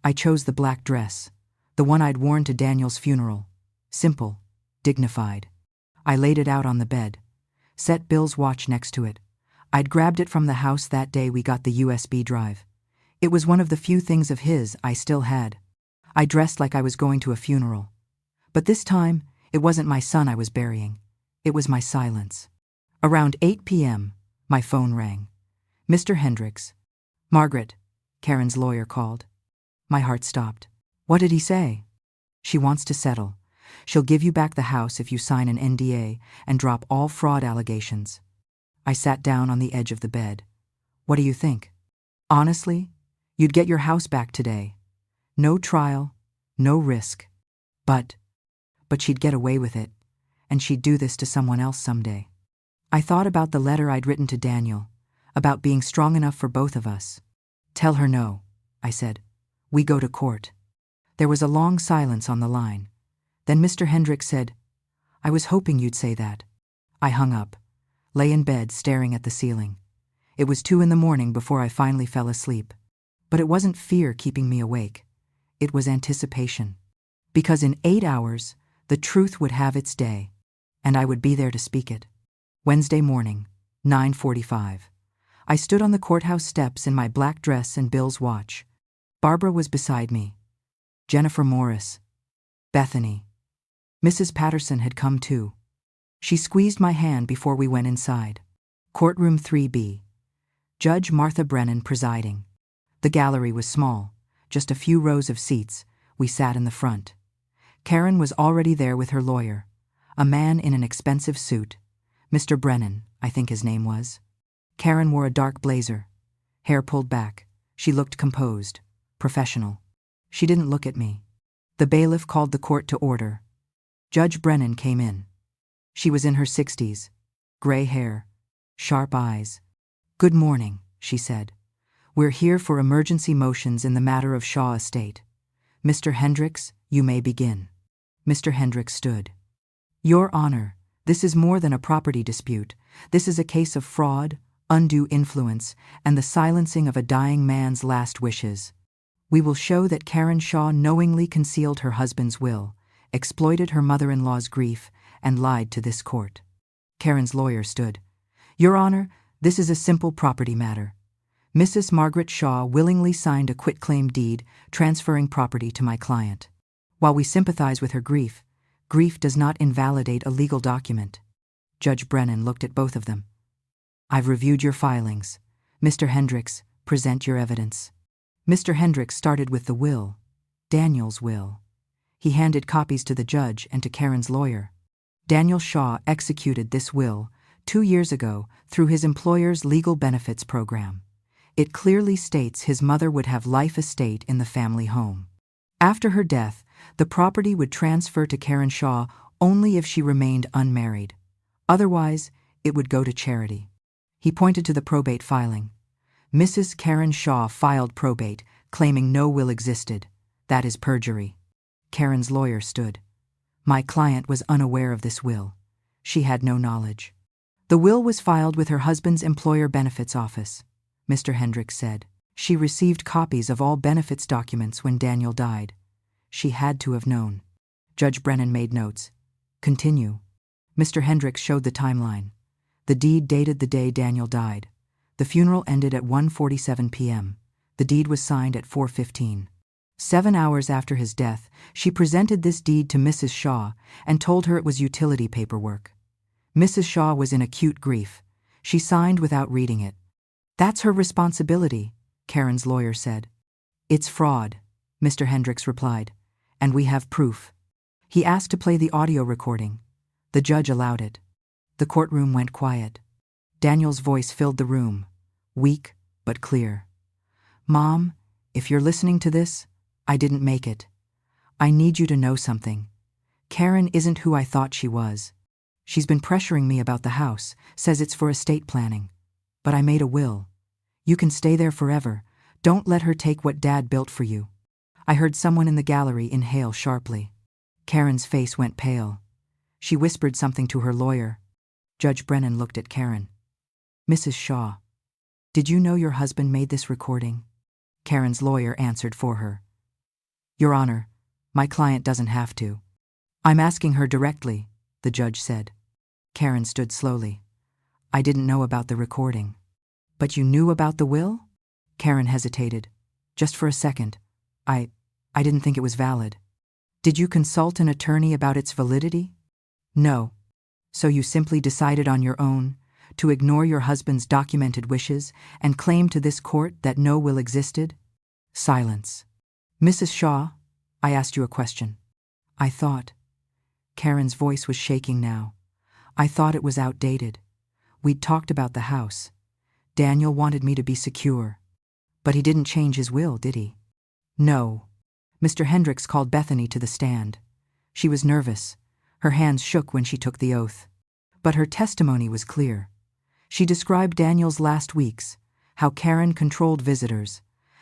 I chose the black dress, the one I'd worn to Daniel's funeral. Simple, dignified. I laid it out on the bed, set Bill's watch next to it. I'd grabbed it from the house that day we got the USB drive. It was one of the few things of his I still had. I dressed like I was going to a funeral. But this time, it wasn't my son I was burying. It was my silence. Around 8 p.m., my phone rang. Mr. Hendricks. Margaret, Karen's lawyer called. My heart stopped. What did he say? She wants to settle. She'll give you back the house if you sign an NDA and drop all fraud allegations. I sat down on the edge of the bed. What do you think? Honestly, you'd get your house back today. No trial, no risk. But she'd get away with it, and she'd do this to someone else someday. I thought about the letter I'd written to Daniel, about being strong enough for both of us. Tell her no, I said. We go to court. There was a long silence on the line. Then Mr. Hendricks said, I was hoping you'd say that. I hung up, lay in bed staring at the ceiling. It was 2 a.m. before I finally fell asleep. But it wasn't fear keeping me awake. It was anticipation. Because in 8 hours, the truth would have its day, and I would be there to speak it. Wednesday morning, 9:45. I stood on the courthouse steps in my black dress and Bill's watch. Barbara was beside me. Jennifer Morris. Bethany. Mrs. Patterson had come too. She squeezed my hand before we went inside. Courtroom 3B. Judge Martha Brennan presiding. The gallery was small, just a few rows of seats. We sat in the front. Karen was already there with her lawyer, a man in an expensive suit. Mr. Brennan, I think his name was. Karen wore a dark blazer, hair pulled back. She looked composed, professional. She didn't look at me. The bailiff called the court to order. Judge Brennan came in. She was in her 60s, gray hair, sharp eyes. Good morning, she said. We're here for emergency motions in the matter of Shaw Estate. Mr. Hendricks, you may begin. Mr. Hendricks stood. Your Honor, this is more than a property dispute. This is a case of fraud, undue influence, and the silencing of a dying man's last wishes. We will show that Karen Shaw knowingly concealed her husband's will, exploited her mother-in-law's grief, and lied to this court. Karen's lawyer stood. Your Honor, this is a simple property matter. Mrs. Margaret Shaw willingly signed a quitclaim deed transferring property to my client. While we sympathize with her grief, grief does not invalidate a legal document. Judge Brennan looked at both of them. I've reviewed your filings. Mr. Hendricks, present your evidence. Mr. Hendricks started with the will, Daniel's will. He handed copies to the judge and to Karen's lawyer. Daniel Shaw executed this will 2 years ago through his employer's legal benefits program. It clearly states his mother would have life estate in the family home. After her death, the property would transfer to Karen Shaw only if she remained unmarried. Otherwise, it would go to charity. He pointed to the probate filing. Mrs. Karen Shaw filed probate, claiming no will existed. That is perjury. Karen's lawyer stood. My client was unaware of this will. She had no knowledge. The will was filed with her husband's employer benefits office, Mr. Hendricks said. She received copies of all benefits documents when Daniel died. She had to have known. Judge Brennan made notes. Continue. Mr. Hendricks showed the timeline. The deed dated the day Daniel died. The funeral ended at 1:47 p.m. The deed was signed at 4:15. 7 hours after his death, she presented this deed to Mrs. Shaw and told her it was utility paperwork. Mrs. Shaw was in acute grief. She signed without reading it. That's her responsibility, Karen's lawyer said. It's fraud, Mr. Hendricks replied, and we have proof. He asked to play the audio recording. The judge allowed it. The courtroom went quiet. Daniel's voice filled the room, weak but clear. Mom, if you're listening to this, I didn't make it. I need you to know something. Karen isn't who I thought she was. She's been pressuring me about the house, says it's for estate planning. But I made a will. You can stay there forever. Don't let her take what Dad built for you. I heard someone in the gallery inhale sharply. Karen's face went pale. She whispered something to her lawyer. Judge Brennan looked at Karen. Mrs. Shaw, did you know your husband made this recording? Karen's lawyer answered for her. Your Honor, my client doesn't have to. I'm asking her directly, the judge said. Karen stood slowly. I didn't know about the recording. But you knew about the will? Karen hesitated. Just for a second. I didn't think it was valid. Did you consult an attorney about its validity? No. So you simply decided on your own to ignore your husband's documented wishes and claim to this court that no will existed? Silence. Mrs. Shaw, I asked you a question. I thought. Karen's voice was shaking now. I thought it was outdated. We'd talked about the house. Daniel wanted me to be secure. But he didn't change his will, did he? No. Mr. Hendricks called Bethany to the stand. She was nervous. Her hands shook when she took the oath. But her testimony was clear. She described Daniel's last weeks, how Karen controlled visitors,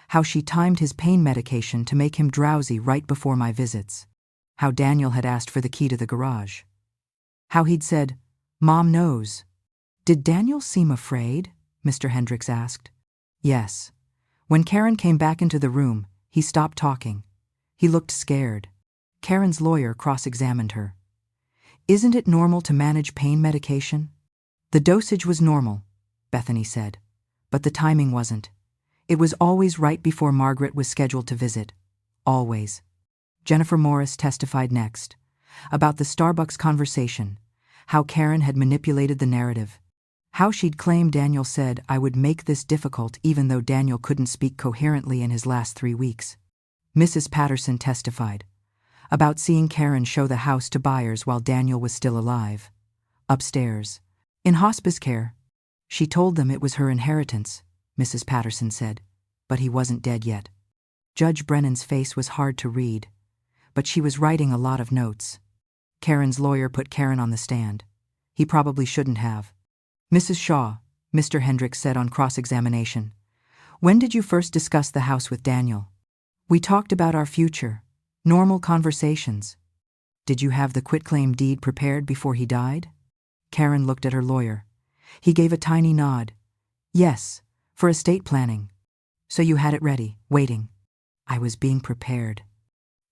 how she timed his pain medication to make him drowsy right before my visits, how Daniel had asked for the key to the garage, how he'd said, Mom knows. Did Daniel seem afraid? Mr. Hendricks asked. Yes. When Karen came back into the room, he stopped talking. He looked scared. Karen's lawyer cross-examined her. Isn't it normal to manage pain medication? The dosage was normal, Bethany said, but the timing wasn't. It was always right before Margaret was scheduled to visit. Always. Jennifer Morris testified next, about the Starbucks conversation, how Karen had manipulated the narrative, how she'd claimed Daniel said I would make this difficult even though Daniel couldn't speak coherently in his last 3 weeks. Mrs. Patterson testified, about seeing Karen show the house to buyers while Daniel was still alive. Upstairs. In hospice care. She told them it was her inheritance, Mrs. Patterson said, but he wasn't dead yet. Judge Brennan's face was hard to read, but she was writing a lot of notes. Karen's lawyer put Karen on the stand. He probably shouldn't have. Mrs. Shaw, Mr. Hendricks said on cross-examination, when did you first discuss the house with Daniel? We talked about our future. Normal conversations. Did you have the quitclaim deed prepared before he died? Karen looked at her lawyer. He gave a tiny nod. Yes, for estate planning. So you had it ready, waiting. I was being prepared.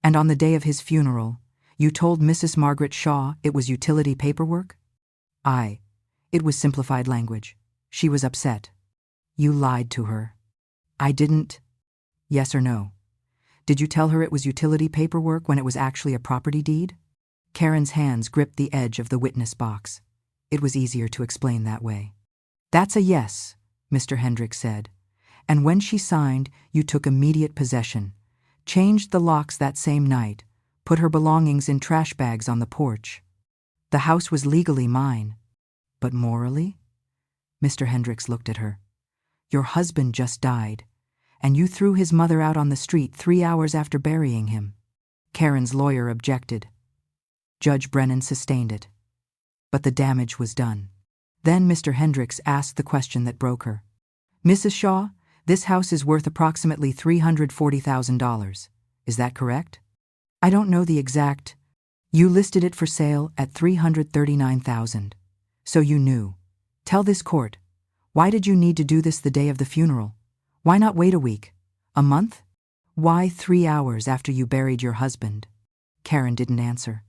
And on the day of his funeral, you told Mrs. Margaret Shaw it was utility paperwork? It was simplified language. She was upset. You lied to her. I didn't. Yes or no? Did you tell her it was utility paperwork when it was actually a property deed? Karen's hands gripped the edge of the witness box. It was easier to explain that way. That's a yes, Mr. Hendricks said. And when she signed, you took immediate possession, changed the locks that same night, put her belongings in trash bags on the porch. The house was legally mine. But morally? Mr. Hendricks looked at her. Your husband just died, and you threw his mother out on the street 3 hours after burying him. Karen's lawyer objected. Judge Brennan sustained it. But the damage was done. Then Mr. Hendricks asked the question that broke her. Mrs. Shaw, this house is worth approximately $340,000. Is that correct? I don't know the exact. You listed it for sale at $339,000. So you knew. Tell this court. Why did you need to do this the day of the funeral? Why not wait a week? A month? Why 3 hours after you buried your husband? Karen didn't answer.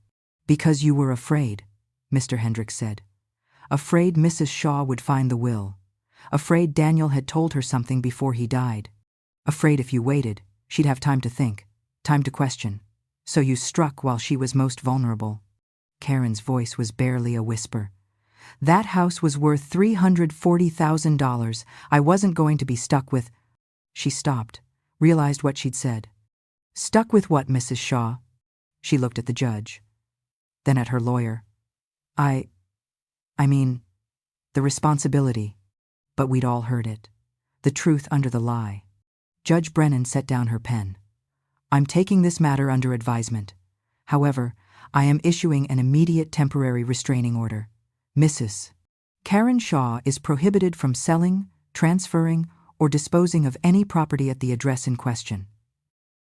Because you were afraid, Mr. Hendricks said. Afraid Mrs. Shaw would find the will. Afraid Daniel had told her something before he died. Afraid if you waited, she'd have time to think, time to question. So you struck while she was most vulnerable. Karen's voice was barely a whisper, That house was worth $340,000. I wasn't going to be stuck with. She stopped, realized what she'd said. Stuck with what, Mrs. Shaw? She looked at the judge. Then at her lawyer. I mean, the responsibility. But we'd all heard it. The truth under the lie. Judge Brennan set down her pen. I'm taking this matter under advisement. However, I am issuing an immediate temporary restraining order. Mrs. Karen Shaw is prohibited from selling, transferring, or disposing of any property at the address in question.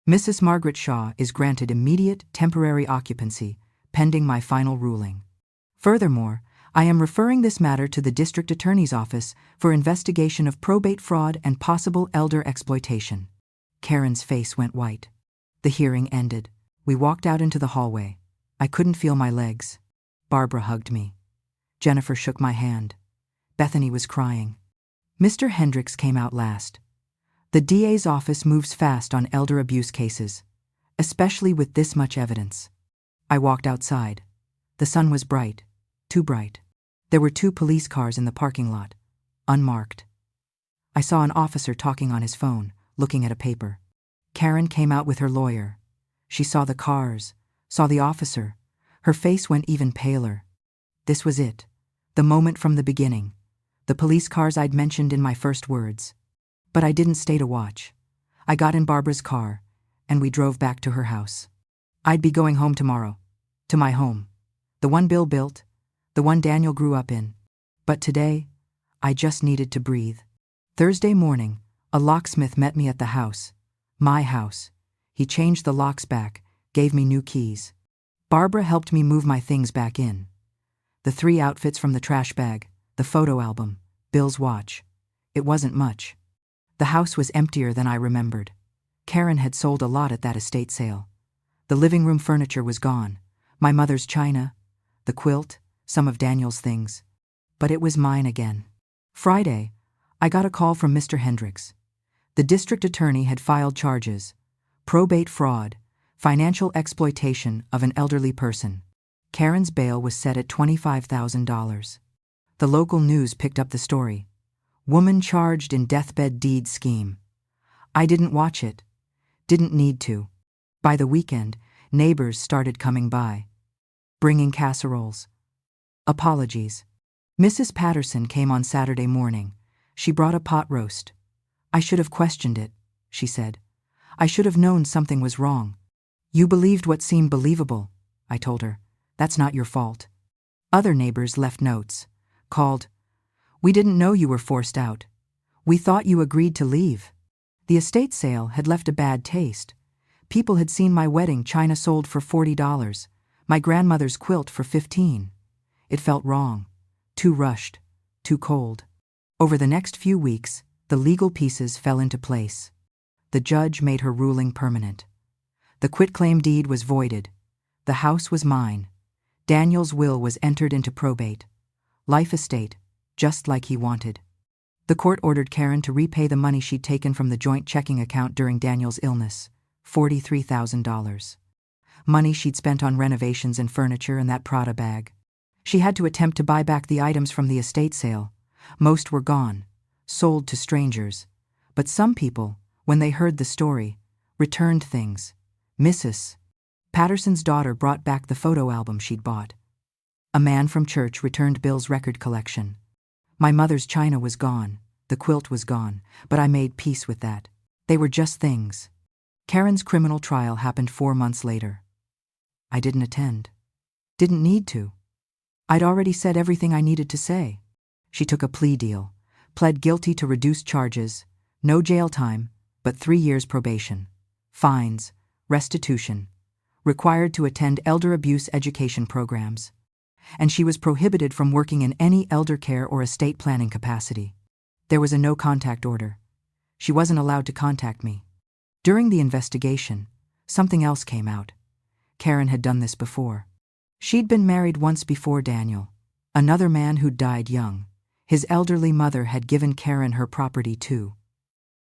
Mrs. Margaret Shaw is granted immediate temporary occupancy, pending my final ruling. Furthermore, I am referring this matter to the District Attorney's Office for investigation of probate fraud and possible elder exploitation. Karen's face went white. The hearing ended. We walked out into the hallway. I couldn't feel my legs. Barbara hugged me. Jennifer shook my hand. Bethany was crying. Mr. Hendricks came out last. The DA's office moves fast on elder abuse cases, especially with this much evidence. I walked outside. The sun was bright, too bright. There were 2 police cars in the parking lot, unmarked. I saw an officer talking on his phone, looking at a paper. Karen came out with her lawyer. She saw the cars, saw the officer. Her face went even paler. This was it, the moment from the beginning, the police cars I'd mentioned in my first words. But I didn't stay to watch. I got in Barbara's car, and we drove back to her house. I'd be going home tomorrow. To my home. The one Bill built, the one Daniel grew up in. But today, I just needed to breathe. Thursday morning, a locksmith met me at the house. My house. He changed the locks back, gave me new keys. Barbara helped me move my things back in. The 3 outfits from the trash bag, the photo album, Bill's watch. It wasn't much. The house was emptier than I remembered. Karen had sold a lot at that estate sale. The living room furniture was gone. My mother's china, the quilt, some of Daniel's things. But it was mine again. Friday, I got a call from Mr. Hendricks. The district attorney had filed charges: probate fraud, financial exploitation of an elderly person. Karen's bail was set at $25,000. The local news picked up the story. Woman charged in deathbed deed scheme. I didn't watch it. Didn't need to. By the weekend, neighbors started coming by. Bringing casseroles. Apologies. Mrs. Patterson came on Saturday morning. She brought a pot roast. I should have questioned it, she said. I should have known something was wrong. You believed what seemed believable, I told her. That's not your fault. Other neighbors left notes. Called. We didn't know you were forced out. We thought you agreed to leave. The estate sale had left a bad taste. People had seen my wedding china sold for $40, my grandmother's quilt for $15. It felt wrong. Too rushed. Too cold. Over the next few weeks, the legal pieces fell into place. The judge made her ruling permanent. The quitclaim deed was voided. The house was mine. Daniel's will was entered into probate. Life estate, just like he wanted. The court ordered Karen to repay the money she'd taken from the joint checking account during Daniel's illness, $43,000. Money she'd spent on renovations and furniture and that Prada bag. She had to attempt to buy back the items from the estate sale. Most were gone, sold to strangers. But some people, when they heard the story, returned things. Mrs. Patterson's daughter brought back the photo album she'd bought. A man from church returned Bill's record collection. My mother's china was gone, the quilt was gone, but I made peace with that. They were just things. Karen's criminal trial happened 4 months later. I didn't attend. Didn't need to. I'd already said everything I needed to say. She took a plea deal, pled guilty to reduced charges, no jail time, but 3 years probation, fines, restitution, required to attend elder abuse education programs. And she was prohibited from working in any elder care or estate planning capacity. There was a no-contact order. She wasn't allowed to contact me. During the investigation, something else came out. Karen had done this before. She'd been married once before Daniel, another man who'd died young. His elderly mother had given Karen her property too.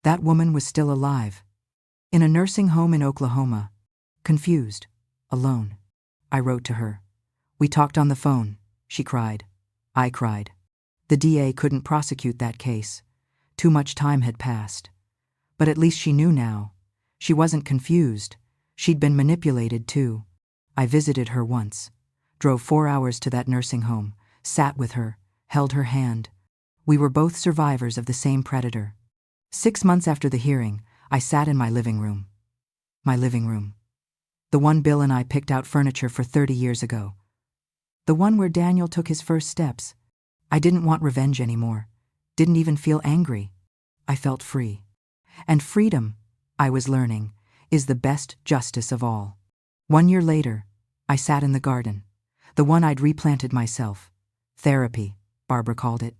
That woman was still alive, in a nursing home in Oklahoma. Confused, alone. I wrote to her. We talked on the phone, she cried. I cried. The DA couldn't prosecute that case. Too much time had passed. But at least she knew now. She wasn't confused. She'd been manipulated too. I visited her once. Drove 4 hours to that nursing home. Sat with her. Held her hand. We were both survivors of the same predator. 6 months after the hearing, I sat in my living room. My living room. The one Bill and I picked out furniture for 30 years ago. The one where Daniel took his first steps. I didn't want revenge anymore. Didn't even feel angry. I felt free. And freedom, I was learning, is the best justice of all. 1 year later, I sat in the garden. The one I'd replanted myself. Therapy, Barbara called it.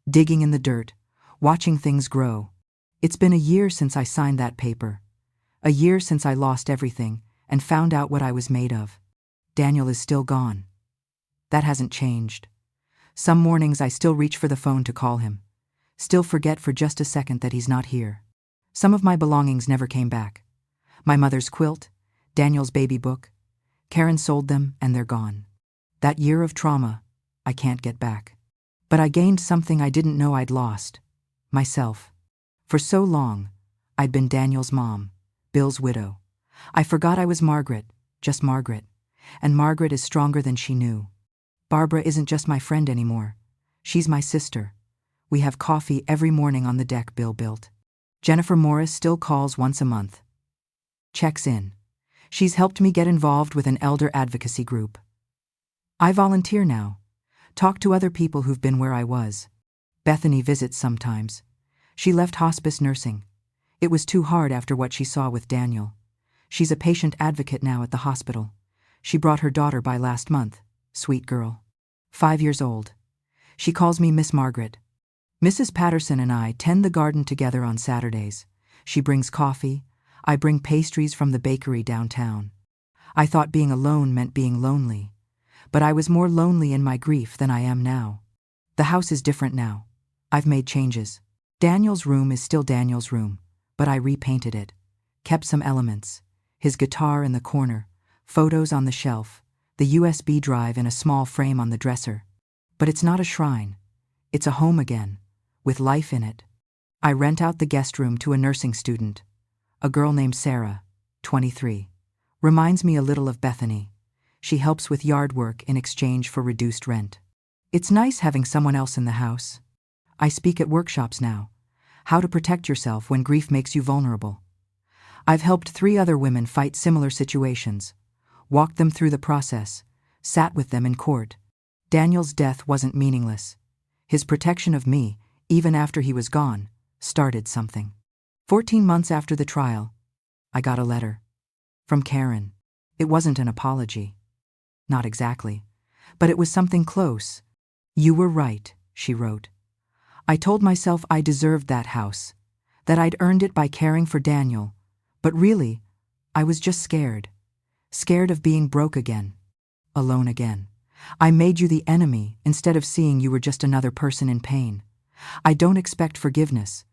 Digging in the dirt, watching things grow. It's been a year since I signed that paper. A year since I lost everything and found out what I was made of. Daniel is still gone. That hasn't changed. Some mornings I still reach for the phone to call him. Still forget for just a second that he's not here. Some of my belongings never came back. My mother's quilt, Daniel's baby book. Karen sold them and they're gone. That year of trauma, I can't get back. But I gained something I didn't know I'd lost. Myself. For so long, I'd been Daniel's mom, Bill's widow. I forgot I was Margaret, just Margaret. And Margaret is stronger than she knew. Barbara isn't just my friend anymore. She's my sister. We have coffee every morning on the deck Bill built. Jennifer Morris still calls once a month. Checks in. She's helped me get involved with an elder advocacy group. I volunteer now. Talk to other people who've been where I was. Bethany visits sometimes. She left hospice nursing. It was too hard after what she saw with Daniel. She's a patient advocate now at the hospital. She brought her daughter by last month. Sweet girl. 5 years old. She calls me Miss Margaret. Mrs. Patterson and I tend the garden together on Saturdays. She brings coffee. I bring pastries from the bakery downtown. I thought being alone meant being lonely. But I was more lonely in my grief than I am now. The house is different now. I've made changes. Daniel's room is still Daniel's room, but I repainted it. Kept some elements. His guitar in the corner, photos on the shelf, the USB drive in a small frame on the dresser. But it's not a shrine. It's a home again, with life in it. I rent out the guest room to a nursing student. A girl named Sarah, 23. Reminds me a little of Bethany. She helps with yard work in exchange for reduced rent. It's nice having someone else in the house. I speak at workshops now. How to protect yourself when grief makes you vulnerable. I've helped 3 other women fight similar situations. Walked them through the process. Sat with them in court. Daniel's death wasn't meaningless. His protection of me, even after he was gone, started something. 14 months after the trial, I got a letter. From Karen. It wasn't an apology. Not exactly. But it was something close. You were right, she wrote. I told myself I deserved that house, that I'd earned it by caring for Daniel, but really, I was just scared. Scared of being broke again. Alone again. I made you the enemy instead of seeing you were just another person in pain. I don't expect forgiveness,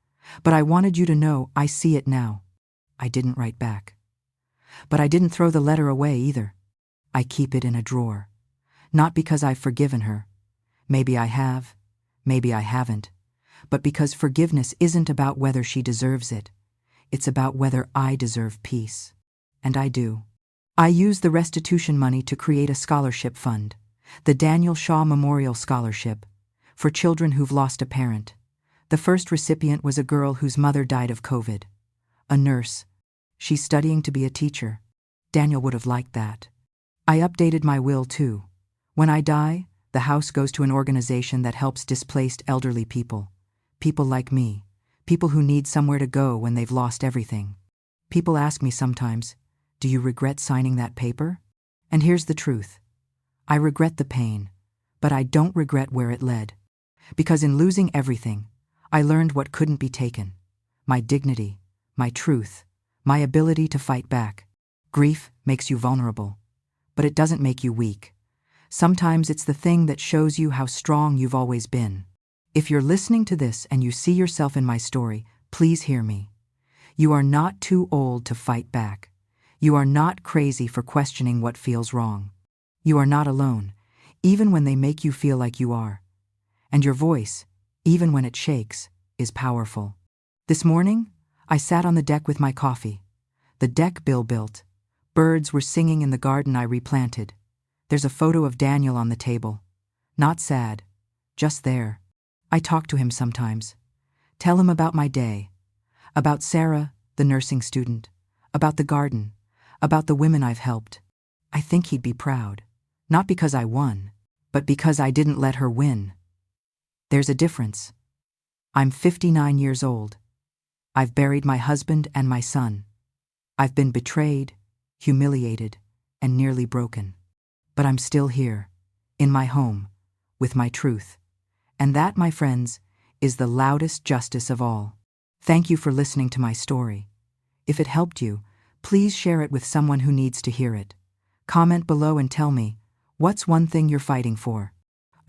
but I wanted you to know I see it now. I didn't write back. But I didn't throw the letter away either. I keep it in a drawer. Not because I've forgiven her. Maybe I have, maybe I haven't. But because forgiveness isn't about whether she deserves it. It's about whether I deserve peace. And I do. I use the restitution money to create a scholarship fund, the Daniel Shaw Memorial Scholarship, for children who've lost a parent. The first recipient was a girl whose mother died of COVID. A nurse. She's studying to be a teacher. Daniel would have liked that. I updated my will too. When I die, the house goes to an organization that helps displaced elderly people. People like me. People who need somewhere to go when they've lost everything. People ask me sometimes, do you regret signing that paper? And here's the truth. I regret the pain, but I don't regret where it led. Because in losing everything, I learned what couldn't be taken. My dignity, my truth, my ability to fight back. Grief makes you vulnerable, but it doesn't make you weak. Sometimes it's the thing that shows you how strong you've always been. If you're listening to this and you see yourself in my story, please hear me. You are not too old to fight back. You are not crazy for questioning what feels wrong. You are not alone, even when they make you feel like you are. And your voice, even when it shakes, is powerful. This morning, I sat on the deck with my coffee. The deck Bill built. Birds were singing in the garden I replanted. There's a photo of Daniel on the table. Not sad, just there. I talk to him sometimes. Tell him about my day. About Sarah, the nursing student. About the garden. About the women I've helped. I think he'd be proud. Not because I won, but because I didn't let her win. There's a difference. I'm 59 years old. I've buried my husband and my son. I've been betrayed, humiliated, and nearly broken. But I'm still here, in my home, with my truth. And that, my friends, is the loudest justice of all. Thank you for listening to my story. If it helped you, please share it with someone who needs to hear it. Comment below and tell me, what's one thing you're fighting for?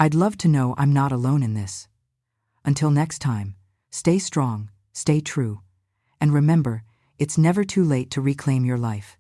I'd love to know I'm not alone in this. Until next time, stay strong, stay true, and remember, it's never too late to reclaim your life.